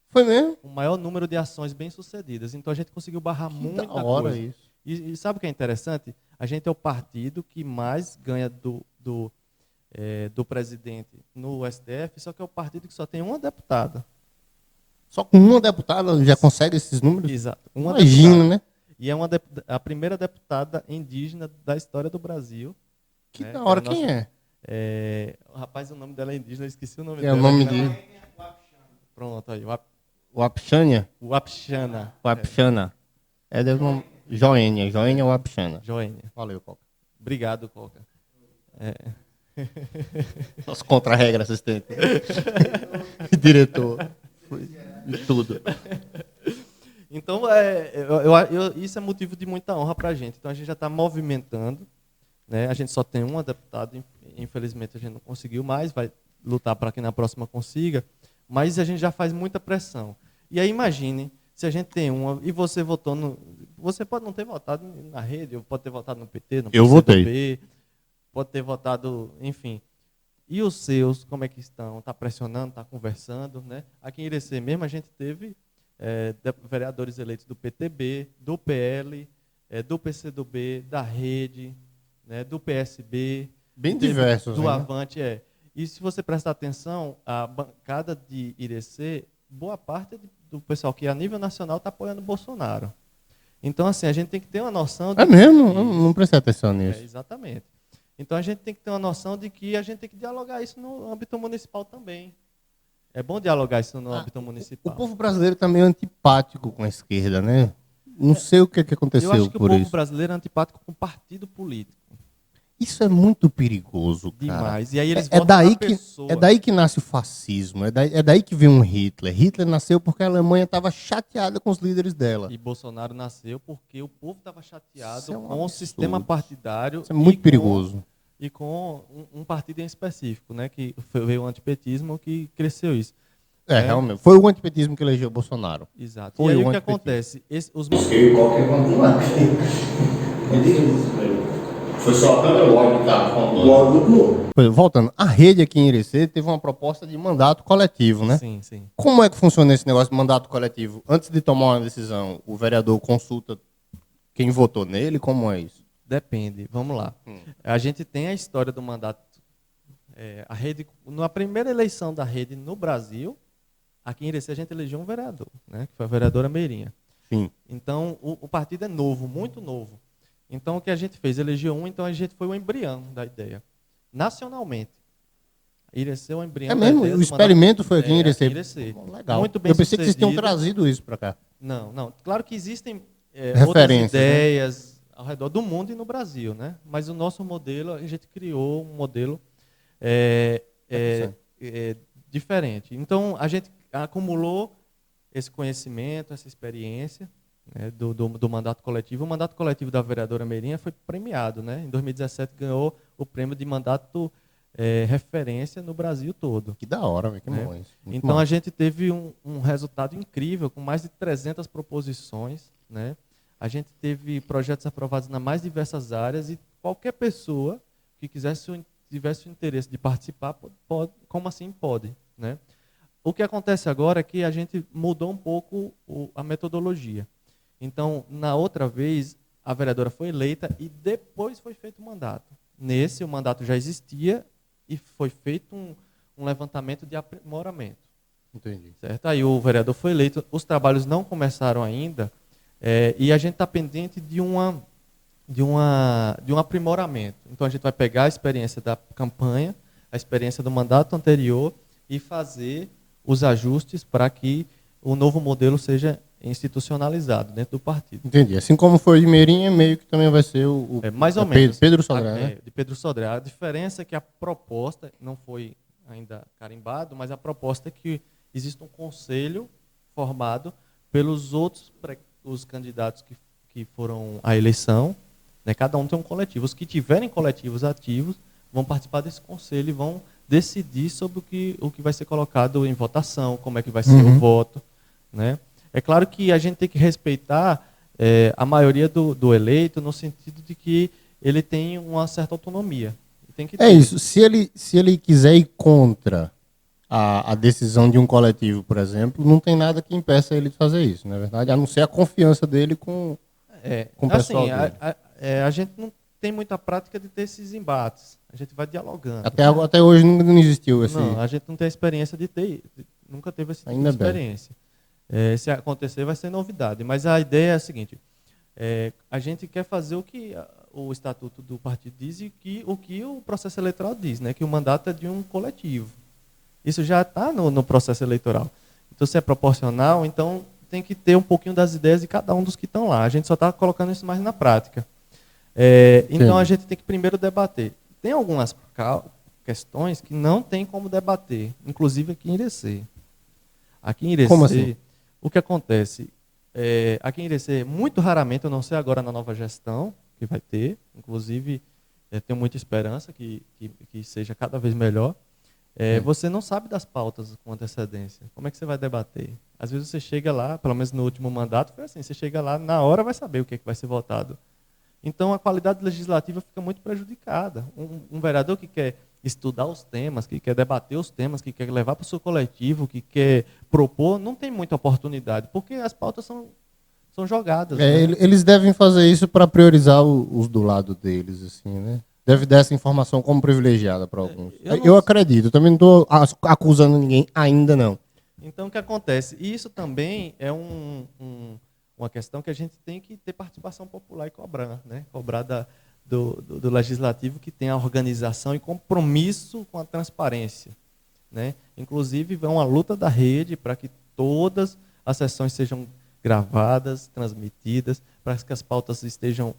Foi mesmo? O maior número de ações bem-sucedidas. Então a gente conseguiu barrar muita coisa. Isso. E sabe o que é interessante? A gente é o partido que mais ganha do presidente no STF, só que é o partido que só tem uma deputada. Só com uma deputada já consegue esses números? Exato. Imagina, deputada, né? E é a primeira deputada indígena da história do Brasil. Que da hora, quem é? Rapaz, o nome dela é indígena, eu esqueci o nome dela. É o nome dele. Pronto, aí. Wapchana? Wapchana. Wapchana. Deve nome... Joênia Wapchana. Joênia. Valeu, Coca. Obrigado, Coca. Nosso contra-regra assistente. Diretor. De tudo. Então, isso é motivo de muita honra para a gente. Então, a gente já está movimentando. Né? A gente só tem uma deputada, infelizmente a gente não conseguiu mais, vai lutar para que na próxima consiga. Mas a gente já faz muita pressão. E aí, imagine, se a gente tem uma e você votou no... Você pode não ter votado na rede, ou pode ter votado no PT, no PCdoB, eu votei. Pode ter votado, enfim. E os seus, como é que estão? Está pressionando, está conversando? Né? Aqui em Irecê mesmo, a gente teve... vereadores eleitos do PTB, do PL, do PCdoB, da Rede, né, do PSB, bem diversos, do né? Avante. E se você prestar atenção, a bancada de Irecê, boa parte do pessoal que a nível nacional está apoiando o Bolsonaro. Então, assim, a gente tem que ter uma noção... É mesmo? Eu não prestei atenção nisso. Exatamente. Então, a gente tem que ter uma noção de que a gente tem que dialogar isso no âmbito municipal também. É bom dialogar isso no âmbito municipal. O povo brasileiro está meio antipático com a esquerda, né? Não sei o que aconteceu por isso. Eu acho que o povo brasileiro é antipático com partido político. Isso é muito perigoso, cara. Demais. E aí eles votam na pessoa. É daí que nasce o fascismo, é daí que vem um Hitler. Hitler nasceu porque a Alemanha estava chateada com os líderes dela. E Bolsonaro nasceu porque o povo estava chateado com o sistema partidário. Isso é muito perigoso. E com um partido em específico, né, que veio o antipetismo, que cresceu isso. Realmente. Foi o antipetismo que elegeu o Bolsonaro. Exato. Foi e aí o que acontece? Foi só a câmera ou que estava falando? Voltando, a rede aqui em Irecê teve uma proposta de mandato coletivo, né? Sim, sim. Como é que funciona esse negócio de mandato coletivo? Antes de tomar uma decisão, o vereador consulta quem votou nele? Como é isso? Depende. Vamos lá. A gente tem a história do mandato. A rede, na primeira eleição da rede no Brasil, aqui em Irecê a gente elegeu um vereador, né, que foi a vereadora Meirinha. Sim. Então, o partido é novo, muito novo. Então, o que a gente fez? Elegeu um, então a gente foi o embrião da ideia. Nacionalmente. Irecê é o embrião da mesmo? ideia O experimento foi aqui em aqui Irecê? em Irecê. Legal. Muito bem Eu pensei que vocês tinham sucedido. trazido isso para cá. Não. Claro que existem outras Referências, né? ideias ao redor do mundo e no Brasil, né? Mas o nosso modelo, a gente criou um modelo diferente. Então, a gente acumulou esse conhecimento, essa experiência, né, do mandato coletivo. O mandato coletivo da vereadora Meirinha foi premiado, né? Em 2017 ganhou o prêmio de mandato referência no Brasil todo. Que da hora, velho, que né? bom isso. Então a gente teve um resultado incrível, com mais de 300 proposições, né? A gente teve projetos aprovados nas mais diversas áreas e qualquer pessoa que tivesse o interesse de participar, pode, como assim pode, né? O que acontece agora é que a gente mudou um pouco a metodologia. Então, na outra vez, a vereadora foi eleita e depois foi feito o mandato. Nesse, o mandato já existia e foi feito um levantamento de aprimoramento. Entendi. Certo? Aí o vereador foi eleito, os trabalhos não começaram ainda, e a gente está pendente de um aprimoramento. Então, a gente vai pegar a experiência da campanha, a experiência do mandato anterior e fazer os ajustes para que o novo modelo seja institucionalizado dentro do partido. Entendi. Assim como foi de Meirinha, meio que também vai ser mais ou menos. Pedro Sodré, né? De Pedro Sodré. A diferença é que a proposta não foi ainda carimbado, mas a proposta é que existe um conselho formado pelos outros os candidatos que foram à eleição, né? Cada um tem um coletivo. Os que tiverem coletivos ativos vão participar desse conselho e vão decidir sobre o que vai ser colocado em votação, como é que vai ser o voto, né? É claro que a gente tem que respeitar a maioria do eleito no sentido de que ele tem uma certa autonomia. Tem que ter. É isso. Se ele quiser ir contra a decisão de um coletivo, por exemplo, não tem nada que impeça ele de fazer isso, não é verdade? A não ser a confiança dele com o pessoal dele. A gente não tem muita prática de ter esses embates. A gente vai dialogando. Até hoje não existiu esse... Não, a gente não tem a experiência nunca teve essa tipo de experiência. Se acontecer, vai ser novidade. Mas a ideia é a seguinte, a gente quer fazer o que o estatuto do partido diz e o que o processo eleitoral diz, né? Que o mandato é de um coletivo. Isso já está no processo eleitoral. Então, se é proporcional, então tem que ter um pouquinho das ideias de cada um dos que estão lá. A gente só está colocando isso mais na prática. Então, a gente tem que primeiro debater. Tem algumas questões que não tem como debater, inclusive aqui em Irecê. Aqui em Irecê, como assim? O que acontece? Aqui em Irecê, muito raramente, eu não sei agora na nova gestão que vai ter, inclusive tenho muita esperança que seja cada vez melhor, você não sabe das pautas com antecedência. Como é que você vai debater? Às vezes você chega lá, pelo menos no último mandato, foi assim, você chega lá, na hora vai saber o que vai ser votado. Então, a qualidade legislativa fica muito prejudicada. Um vereador que quer estudar os temas, que quer debater os temas, que quer levar para o seu coletivo, que quer propor, não tem muita oportunidade, porque as pautas são jogadas. Né? Eles devem fazer isso para priorizar os do lado deles, assim, né? Deve dar essa informação como privilegiada para alguns. Eu acredito, eu também não estou acusando ninguém ainda não. Então, o que acontece? E isso também é uma questão que a gente tem que ter participação popular e cobrar, né? Cobrar do legislativo que tem a organização e compromisso com a transparência, né? Inclusive, é uma luta da rede para que todas as sessões sejam gravadas, transmitidas, para que as pautas estejam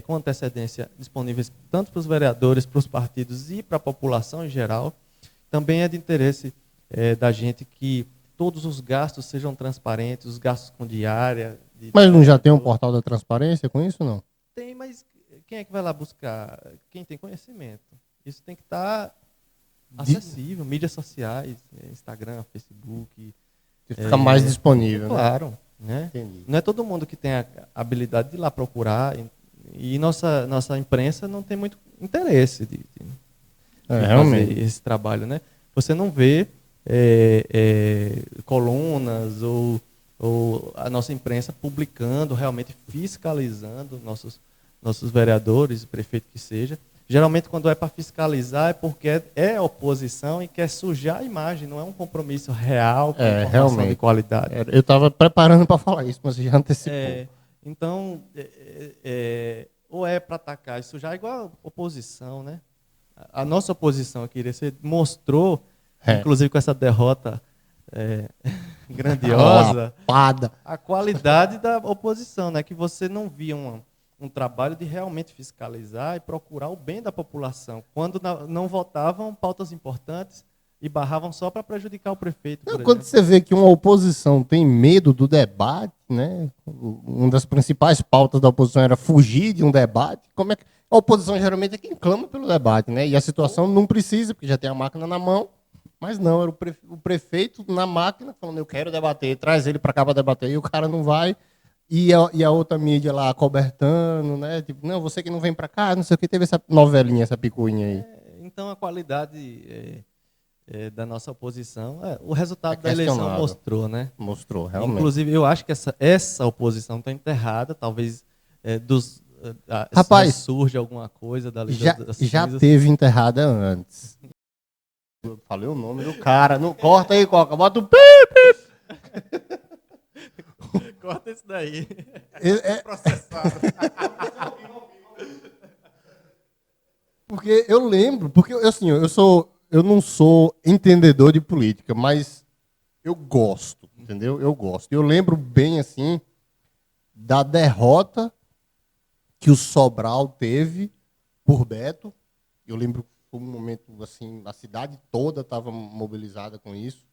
com antecedência disponíveis tanto para os vereadores, para os partidos e para a população em geral. Também é de interesse da gente que todos os gastos sejam transparentes, os gastos com diária. Mas não já tem um portal da transparência com isso, não? Tem, mas quem é que vai lá buscar? Quem tem conhecimento. Isso tem que estar acessível, mídias sociais, Instagram, Facebook. Fica mais disponível, claro, né? Entendi. Não é todo mundo que tem a habilidade de ir lá procurar, e nossa imprensa não tem muito interesse de fazer esse trabalho, né? Você não vê colunas ou a nossa imprensa publicando, realmente fiscalizando nossos vereadores, prefeito que seja, Geralmente, quando é para fiscalizar, é porque é oposição e quer sujar a imagem, não é um compromisso real com informação realmente. de qualidade. Eu estava preparando para falar isso, mas você já antecipou. Então, ou é para atacar e sujar, igual a oposição, né? A nossa oposição aqui, você mostrou, inclusive com essa derrota grandiosa, a qualidade da oposição, né? Que você não via um trabalho de realmente fiscalizar e procurar o bem da população, quando não votavam pautas importantes e barravam só para prejudicar o prefeito. Quando você vê que uma oposição tem medo do debate, né? Uma das principais pautas da oposição era fugir de um debate. Como é que a oposição geralmente é quem clama pelo debate, né? E a situação não precisa, porque já tem a máquina na mão. Mas não, era o prefeito na máquina falando: eu quero debater, traz ele para cá para debater, e o cara não vai. E a outra mídia lá cobertando, né? Tipo, não, você que não vem para cá, não sei o que, teve essa novelinha, essa picuinha aí. Então a qualidade da nossa oposição, o resultado da eleição mostrou, né? Mostrou, realmente. Inclusive, eu acho que essa oposição está enterrada, talvez Rapaz, surge alguma coisa dali. Já teve enterrada antes. Eu falei o nome do cara. Não, corta aí, Coca, bota o pip. Corta isso daí. Processado. Porque eu lembro, porque assim, eu não sou entendedor de política, mas eu gosto, entendeu? Eu gosto. Eu lembro bem assim da derrota que o Sobral teve por Beto. Eu lembro que foi um momento assim, a cidade toda estava mobilizada com isso.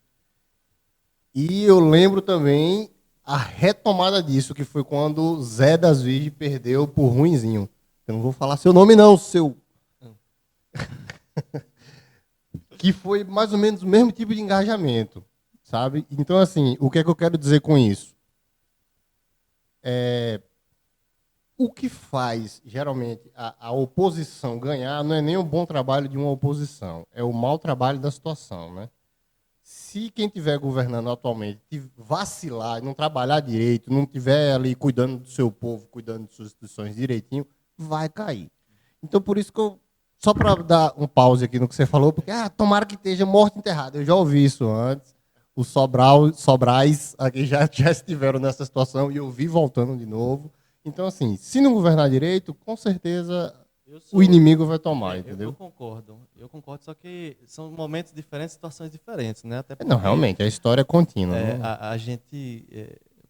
E eu lembro também a retomada disso, que foi quando Zé das Virgens perdeu por Ruinzinho. Eu não vou falar seu nome não, seu... que foi mais ou menos o mesmo tipo de engajamento, sabe? Então, assim, o que é que eu quero dizer com isso? O que faz, geralmente, a oposição ganhar não é nem o bom trabalho de uma oposição, é o mau trabalho da situação, né? Se quem estiver governando atualmente vacilar, não trabalhar direito, não estiver ali cuidando do seu povo, cuidando de suas instituições direitinho, vai cair. Então, por isso que eu... Só para dar um pause aqui no que você falou, porque tomara que esteja morto e enterrado. Eu já ouvi isso antes. Os Sobrais aqui já estiveram nessa situação e eu vi voltando de novo. Então, assim, se não governar direito, com certeza o inimigo vai tomar, entendeu? Eu concordo, só que são momentos diferentes, situações diferentes, né? Até porque, não, realmente, a história é contínua. A gente,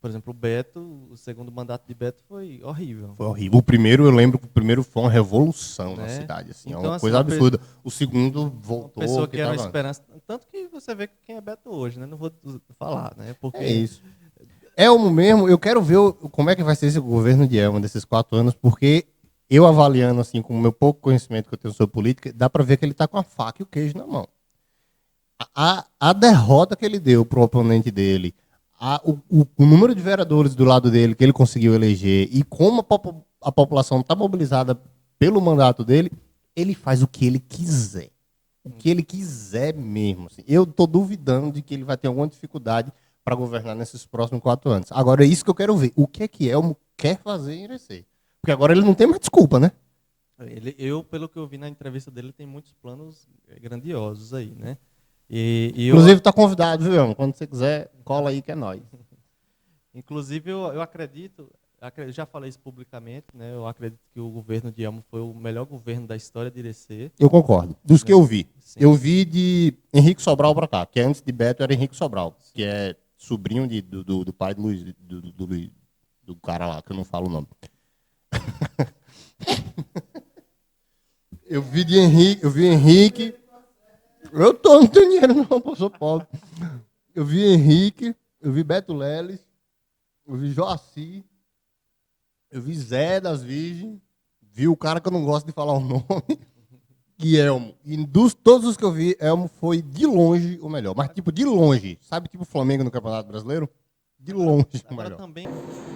por exemplo, o Beto, o segundo mandato de Beto foi horrível. Foi horrível. O primeiro, eu lembro que o primeiro foi uma revolução na cidade, assim, então, uma coisa absurda. O segundo voltou. Uma pessoa que era uma esperança, tanto que você vê quem é Beto hoje, né? Não vou falar, né? Porque... É isso. Elmo mesmo, eu quero ver como é que vai ser esse governo de Elmo desses 4 anos, porque eu avaliando assim, com o meu pouco conhecimento que eu tenho sobre política, dá para ver que ele está com a faca e o queijo na mão. A derrota que ele deu para o oponente dele, o número de vereadores do lado dele que ele conseguiu eleger e como a população está mobilizada pelo mandato dele, ele faz o que ele quiser. O que ele quiser mesmo. Assim. Eu estou duvidando de que ele vai ter alguma dificuldade para governar nesses próximos 4 anos. Agora, é isso que eu quero ver. O que é que Elmo quer fazer em Irecê? Porque agora ele não tem mais desculpa, né? Pelo que eu vi na entrevista dele, tem muitos planos grandiosos aí, né? Inclusive, está convidado, viu, Elmo? Quando você quiser, cola aí que é nóis. Inclusive, eu acredito, já falei isso publicamente, né? Eu acredito que o governo de Elmo foi o melhor governo da história de Irecê. Eu concordo. Dos que eu vi. Sim. Eu vi de Henrique Sobral para cá, que antes de Beto era Henrique Sobral, que é sobrinho do pai do Luiz, do cara lá, que eu não falo o nome. Eu vi Henrique. Eu não tenho dinheiro não, eu sou pobre. Eu vi Henrique, eu vi Beto Leles, eu vi Joaci, eu vi Zé das Virgens, vi o cara que eu não gosto de falar o nome, que é Elmo. E todos os que eu vi, Elmo foi de longe o melhor. Mas tipo, de longe. Sabe tipo o Flamengo no Campeonato Brasileiro? De longe o melhor. Também...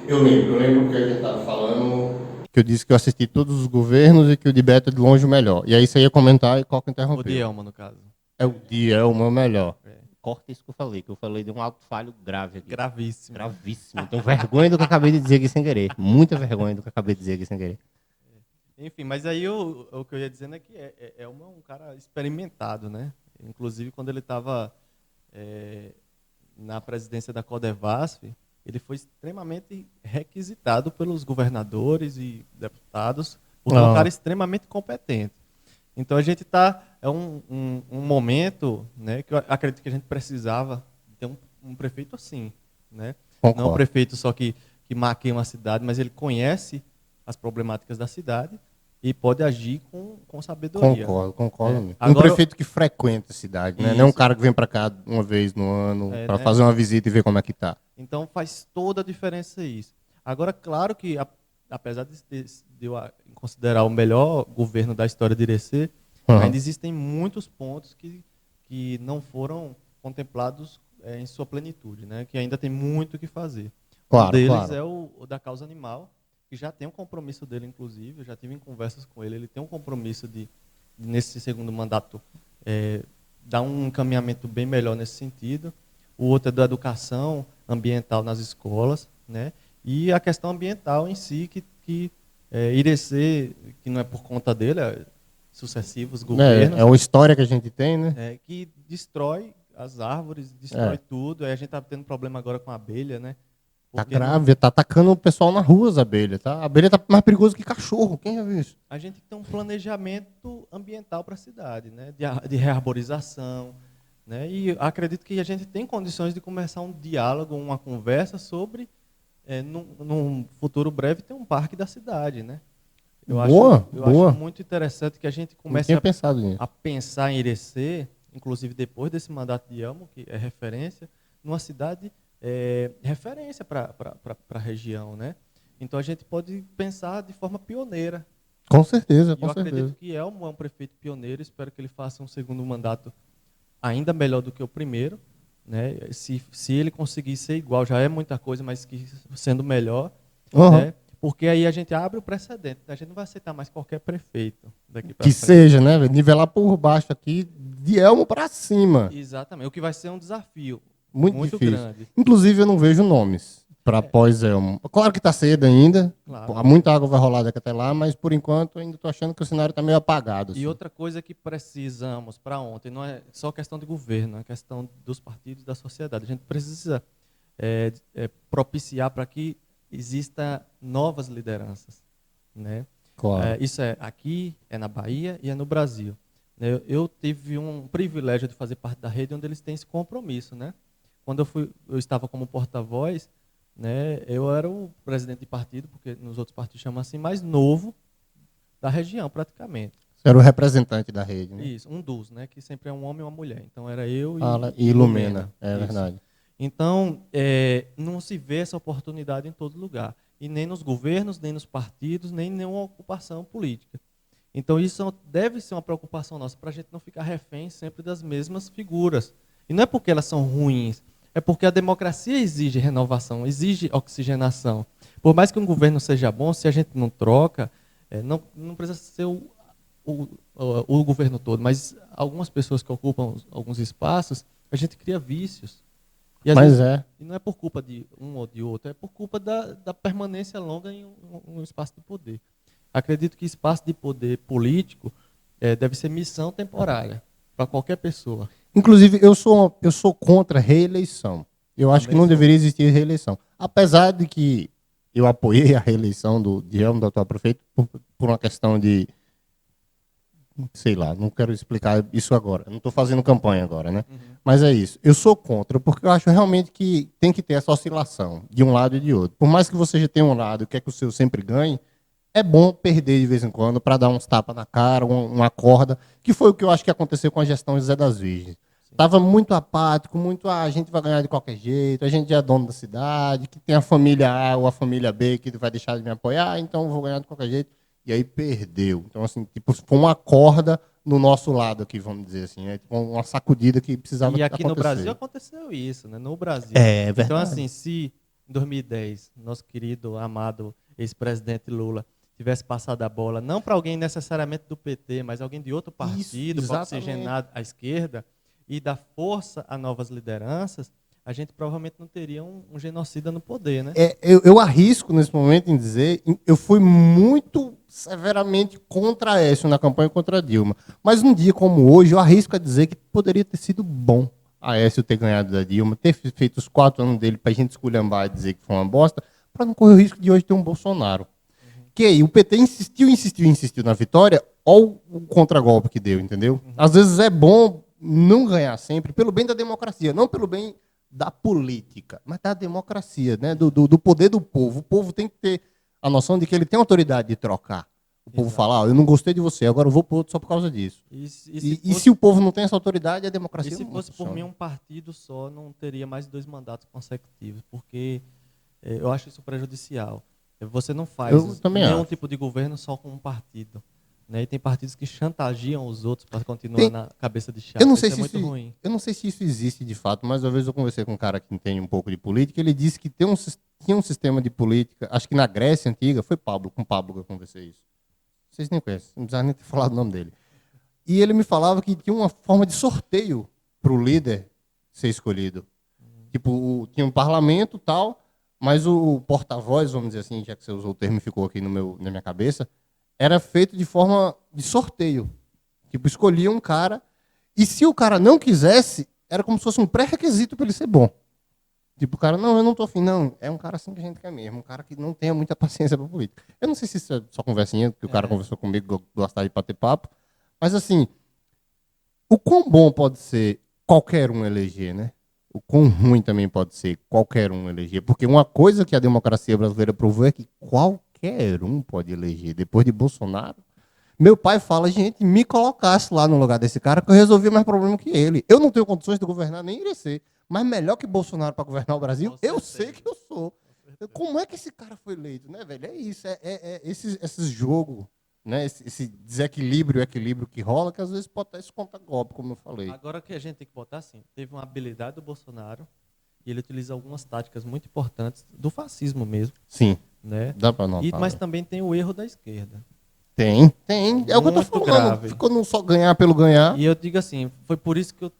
Eu lembro que a gente estava falando... Que eu disse que eu assisti todos os governos e que o de Beto é de longe o melhor. E aí você ia comentar e Coca interrompeu. O de Elmo, no caso. É o de Elmo é o melhor. Corta isso que eu falei de um alto falho grave aqui. Gravíssimo. Gravíssimo. Tenho vergonha do que eu acabei de dizer aqui sem querer. Muita vergonha do que eu acabei de dizer aqui sem querer. Enfim, mas aí o que eu ia dizendo é que um cara experimentado, né? Inclusive, quando ele estava na presidência da Codevasf, ele foi extremamente requisitado pelos governadores e deputados, porque é um cara extremamente competente. Então, a gente está... É um momento, né, que eu acredito que a gente precisava ter um prefeito assim, né? Concordo. Não um prefeito só que maqueia uma cidade, mas ele conhece as problemáticas da cidade e pode agir com sabedoria. Concordo mesmo. Agora, um prefeito que frequenta a cidade, né? Não é um cara que vem para cá uma vez no ano para né, fazer uma visita e ver como é que tá. Então faz toda a diferença isso. Agora, claro que, apesar de eu considerar o melhor governo da história de Irecê, ainda existem muitos pontos que não foram contemplados em sua plenitude, né? Que ainda tem muito o que fazer. Claro, um deles claro. é o da causa animal, que já tem um compromisso dele, inclusive, eu já tive em conversas com ele tem um compromisso de nesse segundo mandato, dar um encaminhamento bem melhor nesse sentido. O outro é da educação ambiental nas escolas, né? E a questão ambiental em si, que Irecê, que não é por conta dele, sucessivos governos. É uma história que a gente tem, né? Que destrói as árvores, destrói tudo. Aí a gente está tendo problema agora com a abelha, né? Tá grave, tá atacando o pessoal na rua, as abelhas, tá? A abelha tá mais perigosa que cachorro, quem já viu isso? A gente tem um planejamento ambiental para a cidade, né? De rearborização, né? E acredito que a gente tem condições de começar um diálogo, uma conversa sobre, num futuro breve, ter um parque da cidade, né? Eu acho muito interessante que a gente comece a pensar em Irecê, inclusive depois desse mandato de Elmo, que é referência, numa cidade referência para a região, né? Então a gente pode pensar de forma pioneira. Com certeza, Eu acredito que Elmo é um prefeito pioneiro, espero que ele faça um segundo mandato ainda melhor do que o primeiro, né? Se ele conseguir ser igual, já é muita coisa, mas que sendo melhor, né? Porque aí a gente abre o precedente, a gente não vai aceitar mais qualquer prefeito daqui para frente. Que seja, né? Nivelar por baixo aqui, de Elmo para cima. Exatamente, o que vai ser um desafio muito grande. Inclusive, eu não vejo nomes para pós-Elmo. Claro que está cedo ainda, claro. Muita água vai rolar daqui até lá, mas por enquanto ainda estou achando que o cenário está meio apagado. Assim. E outra coisa que precisamos para ontem, não é só questão de governo, é questão dos partidos e da sociedade. A gente precisa propiciar para que exista novas lideranças, né? Claro. Isso aqui, na Bahia e é no Brasil. Eu tive um privilégio de fazer parte da rede onde eles têm esse compromisso, né? Quando eu estava como porta-voz, né, eu era o presidente de partido, porque nos outros partidos chamam assim, mais novo da região, praticamente. Você era o representante da rede, né? Isso, um dos, né, que sempre é um homem e uma mulher. Então era eu e Lumena. É isso. Verdade. Então, não se vê essa oportunidade em todo lugar. E nem nos governos, nem nos partidos, nem em nenhuma ocupação política. Então, isso deve ser uma preocupação nossa, para a gente não ficar refém sempre das mesmas figuras. E não é porque elas são ruins, é porque a democracia exige renovação, exige oxigenação. Por mais que um governo seja bom, se a gente não troca, não precisa ser o governo todo, mas algumas pessoas que ocupam alguns espaços, a gente cria vícios. E e não é por culpa de um ou de outro, é por culpa da permanência longa em um espaço de poder. Acredito que espaço de poder político deve ser missão temporária para qualquer pessoa. Inclusive, eu sou contra a reeleição. Eu acho que não deveria existir reeleição. Apesar de que eu apoiei a reeleição de Elmo, do atual prefeito, por uma questão de... Sei lá, não quero explicar isso agora. Não estou fazendo campanha agora, né? Uhum. Mas é isso. Eu sou contra, porque eu acho realmente que tem que ter essa oscilação de um lado e de outro. Por mais que você já tenha um lado e quer que o seu sempre ganhe, é bom perder de vez em quando para dar uns tapas na cara, uma corda, que foi o que eu acho que aconteceu com a gestão de Zé das Virgens. Estava muito apático, a gente vai ganhar de qualquer jeito, a gente é dono da cidade, que tem a família A ou a família B que vai deixar de me apoiar, então eu vou ganhar de qualquer jeito. E aí perdeu. Então, assim, tipo, foi uma corda no nosso lado aqui, vamos dizer assim. Uma sacudida que precisava acontecer. E aqui no Brasil aconteceu isso, né? No Brasil. É verdade. Então, assim, se em 2010, nosso querido, amado ex-presidente Lula tivesse passado a bola, não para alguém necessariamente do PT, mas alguém de outro partido, para oxigenar a esquerda, e dar força a novas lideranças, a gente provavelmente não teria um genocida no poder, né? Eu arrisco nesse momento em dizer, eu fui muito severamente contra Aécio na campanha contra Dilma. Mas um dia como hoje, eu arrisco a dizer que poderia ter sido bom Aécio ter ganhado da Dilma, ter feito os 4 anos dele para a gente esculhambar e dizer que foi uma bosta, para não correr o risco de hoje ter um Bolsonaro. Que aí o PT insistiu na vitória, olha o contragolpe que deu, entendeu? Às vezes é bom não ganhar sempre, pelo bem da democracia, não pelo bem da política, mas da democracia, né? do poder do povo. O povo tem que ter a noção de que ele tem autoridade de trocar. O povo fala, eu não gostei de você, agora eu vou para outro só por causa disso. E se o povo não tem essa autoridade, a democracia não funciona. E se fosse por mim um partido só, não teria mais 2 mandatos consecutivos, porque eu acho isso prejudicial. Você não faz nenhum tipo de governo só com um partido. Né? E tem partidos que chantageam os outros para continuar na cabeça de chapa. Isso é muito ruim. Eu não sei se isso existe de fato, mas uma vez eu conversei com um cara que entende um pouco de política, ele disse que tinha um sistema de política, acho que na Grécia Antiga, foi com Pablo que eu conversei isso. Vocês nem conhecem, não precisava nem ter falado o nome dele. E ele me falava que tinha uma forma de sorteio para o líder ser escolhido. Tipo, tinha um parlamento e tal, mas o porta-voz, vamos dizer assim, já que você usou o termo e ficou aqui na minha cabeça, era feito de forma de sorteio. Tipo, escolhia um cara, e se o cara não quisesse, era como se fosse um pré-requisito para ele ser bom. Tipo, o cara, não, eu não tô afim, não. É um cara assim que a gente quer mesmo, um cara que não tenha muita paciência para política. Eu não sei se isso é só conversinha, que o cara conversou comigo, gostava de bater papo, mas assim, o quão bom pode ser qualquer um eleger, né? O quão ruim também pode ser qualquer um eleger. Porque uma coisa que a democracia brasileira provou é que qualquer um pode eleger. Depois de Bolsonaro, meu pai fala, gente, me colocasse lá no lugar desse cara que eu resolvia mais problema que ele. Eu não tenho condições de governar, nem iria ser. Mas melhor que Bolsonaro para governar o Brasil, eu sei que eu sou. Como é que esse cara foi eleito, né, velho? É isso, esse jogo, né? Esse desequilíbrio, equilíbrio que rola, que às vezes pode ter esse conta-golpe, como eu falei. Agora que a gente tem que botar assim, teve uma habilidade do Bolsonaro e ele utiliza algumas táticas muito importantes do fascismo mesmo. Sim, né? Dá para notar. Mas também tem o erro da esquerda. Tem. É o que eu tô falando. Grave. Ficou não só ganhar pelo ganhar. E eu digo assim, foi por isso que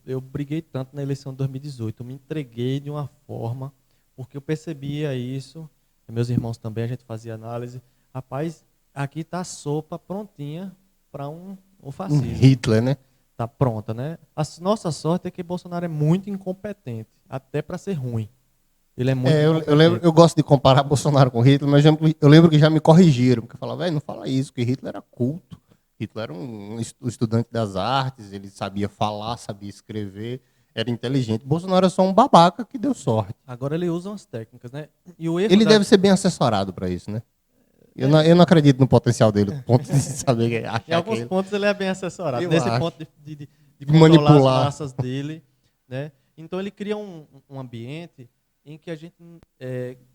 eu briguei tanto na eleição de 2018. Eu me entreguei de uma forma, porque eu percebia isso, meus irmãos também, a gente fazia análise. Rapaz, aqui está a sopa prontinha para um fascismo. Hitler, né? Está pronta, né? A nossa sorte é que Bolsonaro é muito incompetente, até para ser ruim. Ele é muito eu gosto de comparar Bolsonaro com Hitler, mas eu lembro que já me corrigiram, porque falavam, velho, não fala isso, que Hitler era culto. Hitler era um estudante das artes, ele sabia falar, sabia escrever, era inteligente. Bolsonaro é só um babaca que deu sorte. Agora ele usa umas técnicas, né? E o erro ele deve ser bem assessorado para isso, né? Eu não acredito no potencial dele, no ponto de saber achar. Em alguns pontos ele é bem assessorado. Nesse ponto de manipular as massas dele, né? Então ele cria um ambiente em que a gente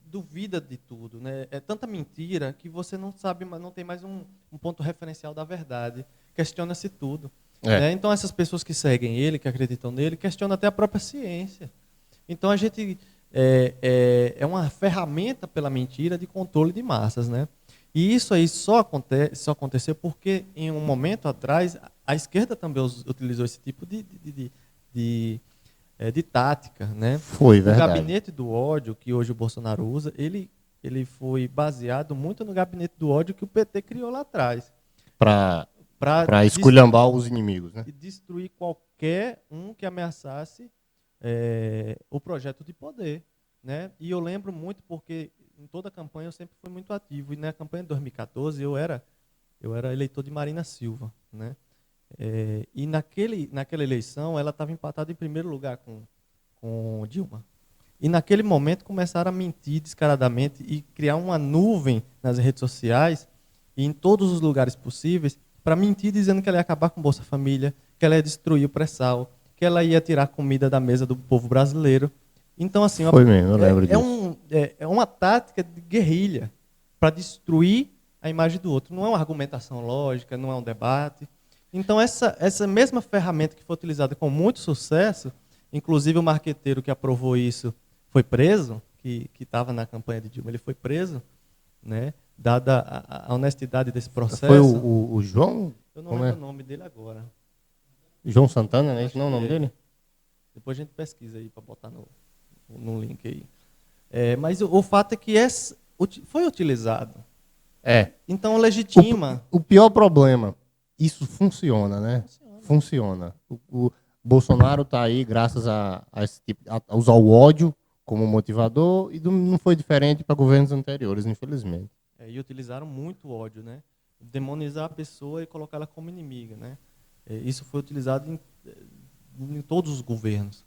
duvida de tudo, né? É tanta mentira que você não sabe, não tem mais um ponto referencial da verdade. Questiona-se tudo. Né? Então essas pessoas que seguem ele, que acreditam nele, questionam até a própria ciência. Então a gente é uma ferramenta pela mentira de controle de massas, né? E isso aí só aconteceu porque em um momento atrás a esquerda também utilizou esse tipo de tática, né? Foi verdade. O gabinete do ódio que hoje o Bolsonaro usa, ele foi baseado muito no gabinete do ódio que o PT criou lá atrás. Para esculhambar os inimigos, né? E destruir qualquer um que ameaçasse o projeto de poder, né? E eu lembro muito porque em toda a campanha eu sempre fui muito ativo. E na campanha de 2014 eu era eleitor de Marina Silva, né? E naquela eleição ela estava empatada em primeiro lugar com Dilma. E naquele momento começaram a mentir descaradamente e criar uma nuvem nas redes sociais e em todos os lugares possíveis para mentir dizendo que ela ia acabar com Bolsa Família, que ela ia destruir o pré-sal, que ela ia tirar comida da mesa do povo brasileiro. Então, assim, foi mesmo, eu lembro disso. É uma tática de guerrilha para destruir a imagem do outro. Não é uma argumentação lógica, não é um debate. Então, essa mesma ferramenta que foi utilizada com muito sucesso, inclusive o marqueteiro que aprovou isso foi preso, que estava na campanha de Dilma, ele foi preso, né? Dada a honestidade desse processo. Foi o João? Eu não lembro o nome dele agora. João Santana, né? Esse não é o nome dele? Depois a gente pesquisa aí para botar no... no link aí. Mas o fato é que foi utilizado. Então legitima. O pior problema, isso funciona, né? Funciona. O Bolsonaro está aí graças a esse tipo, a usar o ódio como motivador, e não foi diferente para governos anteriores, infelizmente. E utilizaram muito o ódio, né? Demonizar a pessoa e colocá-la como inimiga, né? Isso foi utilizado em todos os governos.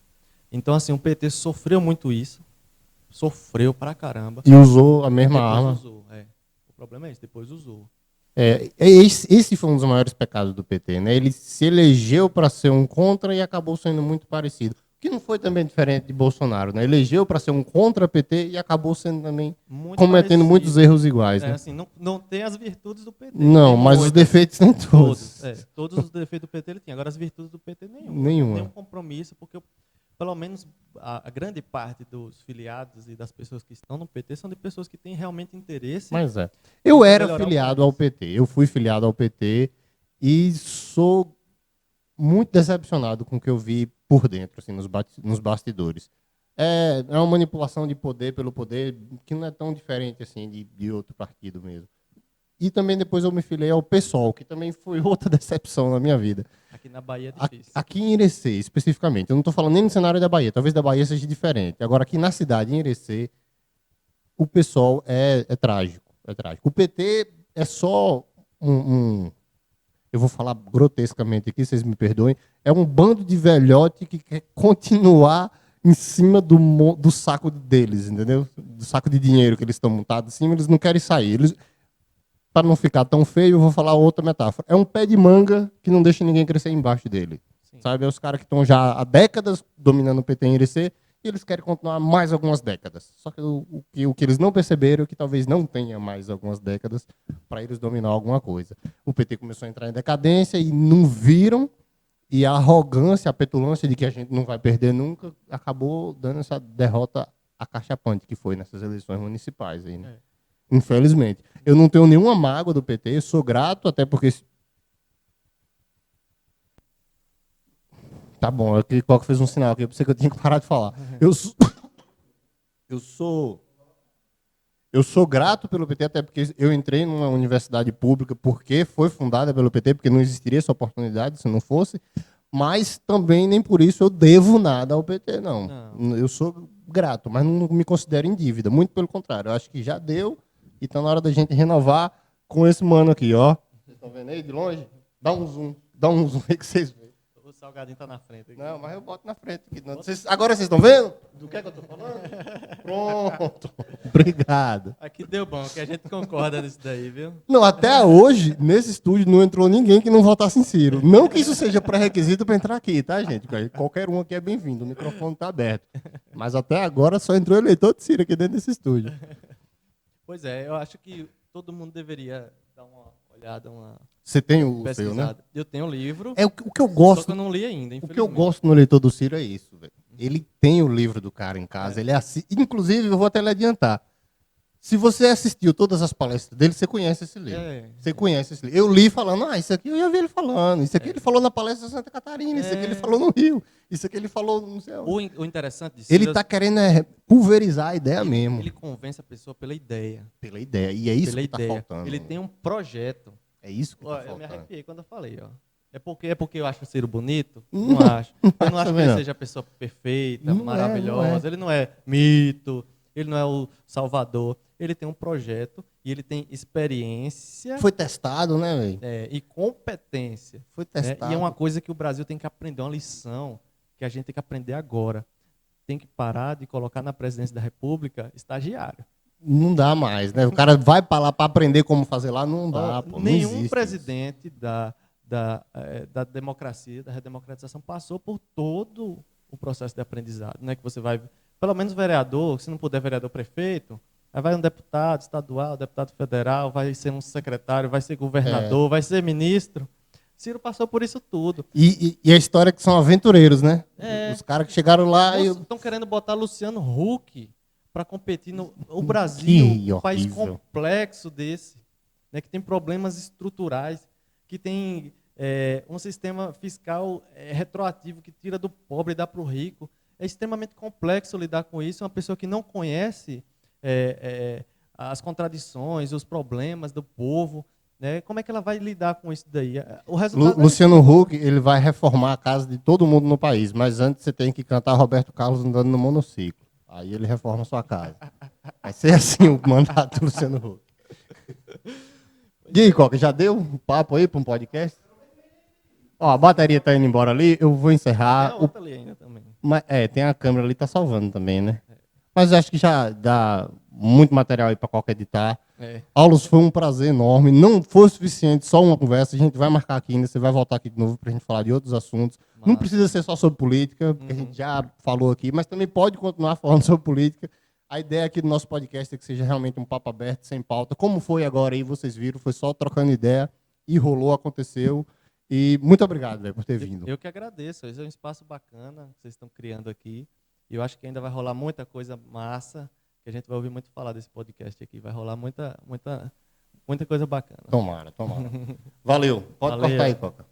Então, assim, o PT sofreu muito isso, sofreu pra caramba. E usou a mesma arma. Usou. O problema é esse, depois usou. Esse foi um dos maiores pecados do PT, né? Ele se elegeu para ser um contra e acabou sendo muito parecido. Que não foi também diferente de Bolsonaro, né? Elegeu para ser um contra-PT e acabou sendo também muito cometendo parecido. Muitos erros iguais. Né? Assim, não tem as virtudes do PT. Não, mas os defeitos tem todos. Todos os defeitos do PT ele tinha. Agora as virtudes do PT nenhuma. Nenhum compromisso, porque pelo menos a grande parte dos filiados e das pessoas que estão no PT são de pessoas que têm realmente interesse. Mas eu era filiado ao PT, eu fui filiado ao PT e sou muito decepcionado com o que eu vi por dentro, assim, nos bastidores. É uma manipulação de poder pelo poder que não é tão diferente assim de outro partido mesmo. E também depois eu me filiei ao PSOL, que também foi outra decepção na minha vida. Aqui na Bahia é difícil. Aqui em Irecê, especificamente. Eu não estou falando nem no cenário da Bahia. Talvez da Bahia seja diferente. Agora, aqui na cidade, em Irecê, o PSOL é trágico. É trágico. O PT é só eu vou falar grotescamente aqui, vocês me perdoem, é um bando de velhote que quer continuar em cima do saco deles, entendeu? Do saco de dinheiro que eles estão montados em cima, eles não querem sair. Para não ficar tão feio, eu vou falar outra metáfora. É um pé de manga que não deixa ninguém crescer embaixo dele. Sim. Sabe? É os caras que estão já há décadas dominando o PT em Irecê e eles querem continuar mais algumas décadas. Só que o que eles não perceberam é que talvez não tenha mais algumas décadas para eles dominar alguma coisa. O PT começou a entrar em decadência e não viram, e a arrogância, a petulância de que a gente não vai perder nunca, acabou dando essa derrota acachapante que foi nessas eleições municipais aí, né? Infelizmente. Eu não tenho nenhuma mágoa do PT, sou grato, até porque... Tá bom, o Coca fez um sinal aqui, eu pensei que eu tinha que parar de falar. Eu sou grato pelo PT, até porque eu entrei numa universidade pública porque foi fundada pelo PT, porque não existiria essa oportunidade se não fosse, mas também nem por isso eu devo nada ao PT, não. Eu sou grato, mas não me considero em dívida, muito pelo contrário. Eu acho que já deu e está na hora da gente renovar com esse mano aqui, ó. Vocês estão vendo aí de longe? Dá um zoom aí que vocês veem. O Salgadinho tá na frente aqui. Não, mas eu boto na frente. Agora vocês estão vendo? Do que é que eu estou falando? Pronto. Obrigado. Aqui deu bom, que a gente concorda nisso daí, viu? Não, até hoje, nesse estúdio, não entrou ninguém que não votasse em Ciro. Não que isso seja pré-requisito para entrar aqui, tá, gente? Qualquer um aqui é bem-vindo, o microfone está aberto. Mas até agora só entrou eleitor de Ciro aqui dentro desse estúdio. Pois é, eu acho que todo mundo deveria dar uma olhada, uma... Você tem o seu, né? Eu tenho o livro. O que eu gosto. Só que eu não li ainda, infelizmente. O que eu gosto no Eleitor do Ciro é isso, velho. Ele tem o livro do cara em casa, ele assiste. Inclusive, eu vou até lhe adiantar. Se você assistiu todas as palestras dele, você conhece esse livro. Você conhece esse livro. Eu li falando, isso aqui eu já vi ele falando. Isso aqui ele falou na palestra de Santa Catarina. Isso aqui ele falou no Rio. Isso aqui ele falou no céu. O interessante de Ciro, ele está querendo pulverizar a ideia mesmo. Ele convence a pessoa pela ideia. Pela ideia. E é isso que está faltando. Ele tem um projeto. É isso que está faltando. Eu me arrepiei quando eu falei, ó. É porque eu acho o Ciro bonito? Não acho. Eu não acho que ele seja a pessoa perfeita, maravilhosa. Ele não é mito, ele não é o salvador. Ele tem um projeto e ele tem experiência. Foi testado, né, velho? E competência. Foi testado. E é uma coisa que o Brasil tem que aprender, uma lição que a gente tem que aprender agora. Tem que parar de colocar na presidência da República estagiário. Não dá mais, né? O cara vai para lá para aprender como fazer lá, não dá. Pô, nenhum presidente da democracia, da redemocratização, passou por todo o processo de aprendizado, né? Que você vai, pelo menos vereador, se não puder vereador prefeito, aí vai um deputado estadual, deputado federal, vai ser um secretário, vai ser governador, vai ser ministro. Ciro passou por isso tudo. E a história é que são aventureiros, né? Os caras que chegaram lá estão querendo botar Luciano Huck para competir no Brasil, um país complexo desse, né, que tem problemas estruturais, que tem um sistema fiscal retroativo que tira do pobre e dá para o rico. é extremamente complexo lidar com isso. Uma pessoa que não conhece as contradições, os problemas do povo, né? Como é que ela vai lidar com isso daí? O resultado Luciano Huck, ele vai reformar a casa de todo mundo no país, mas antes você tem que cantar Roberto Carlos andando no monociclo. Aí ele reforma a sua casa. Vai ser assim o mandato do Luciano Huck. E aí, Coca, já deu um papo aí para um podcast? Ó, a bateria tá indo embora ali, eu vou encerrar. Tem a outra ali ainda também. Tem a câmera ali, tá salvando também, né? Mas eu acho que já dá muito material aí para Coca editar. Aulos, foi um prazer enorme. Não foi o suficiente, só uma conversa. A gente vai marcar aqui ainda, você vai voltar aqui de novo para a gente falar de outros assuntos. Massa. Não precisa ser só sobre política, porque a gente já falou aqui, mas também pode continuar falando sobre política. A ideia aqui do nosso podcast é que seja realmente um papo aberto, sem pauta. Como foi agora aí, vocês viram, foi só trocando ideia e rolou, aconteceu. E muito obrigado, véio, por ter vindo. Eu que agradeço. Esse é um espaço bacana que vocês estão criando aqui. E eu acho que ainda vai rolar muita coisa massa, que a gente vai ouvir muito falar desse podcast aqui. Vai rolar muita coisa bacana. Tomara. Valeu. Pode cortar aí, Coca.